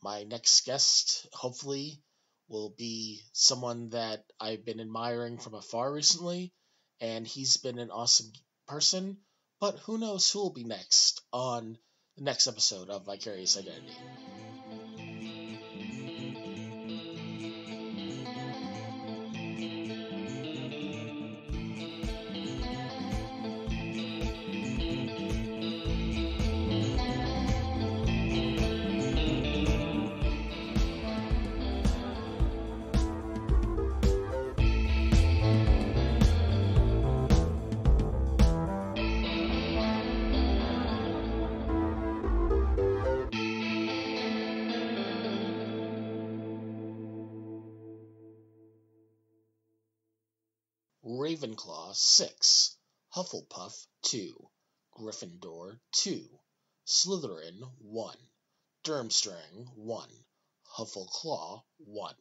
my next guest, hopefully, will be someone that I've been admiring from afar recently, and he's been an awesome person, but who knows who will be next on the next episode of Vicarious Identity. Ravenclaw 6, Hufflepuff 2, Gryffindor 2, Slytherin 1, Durmstrang 1, Huffleclaw 1.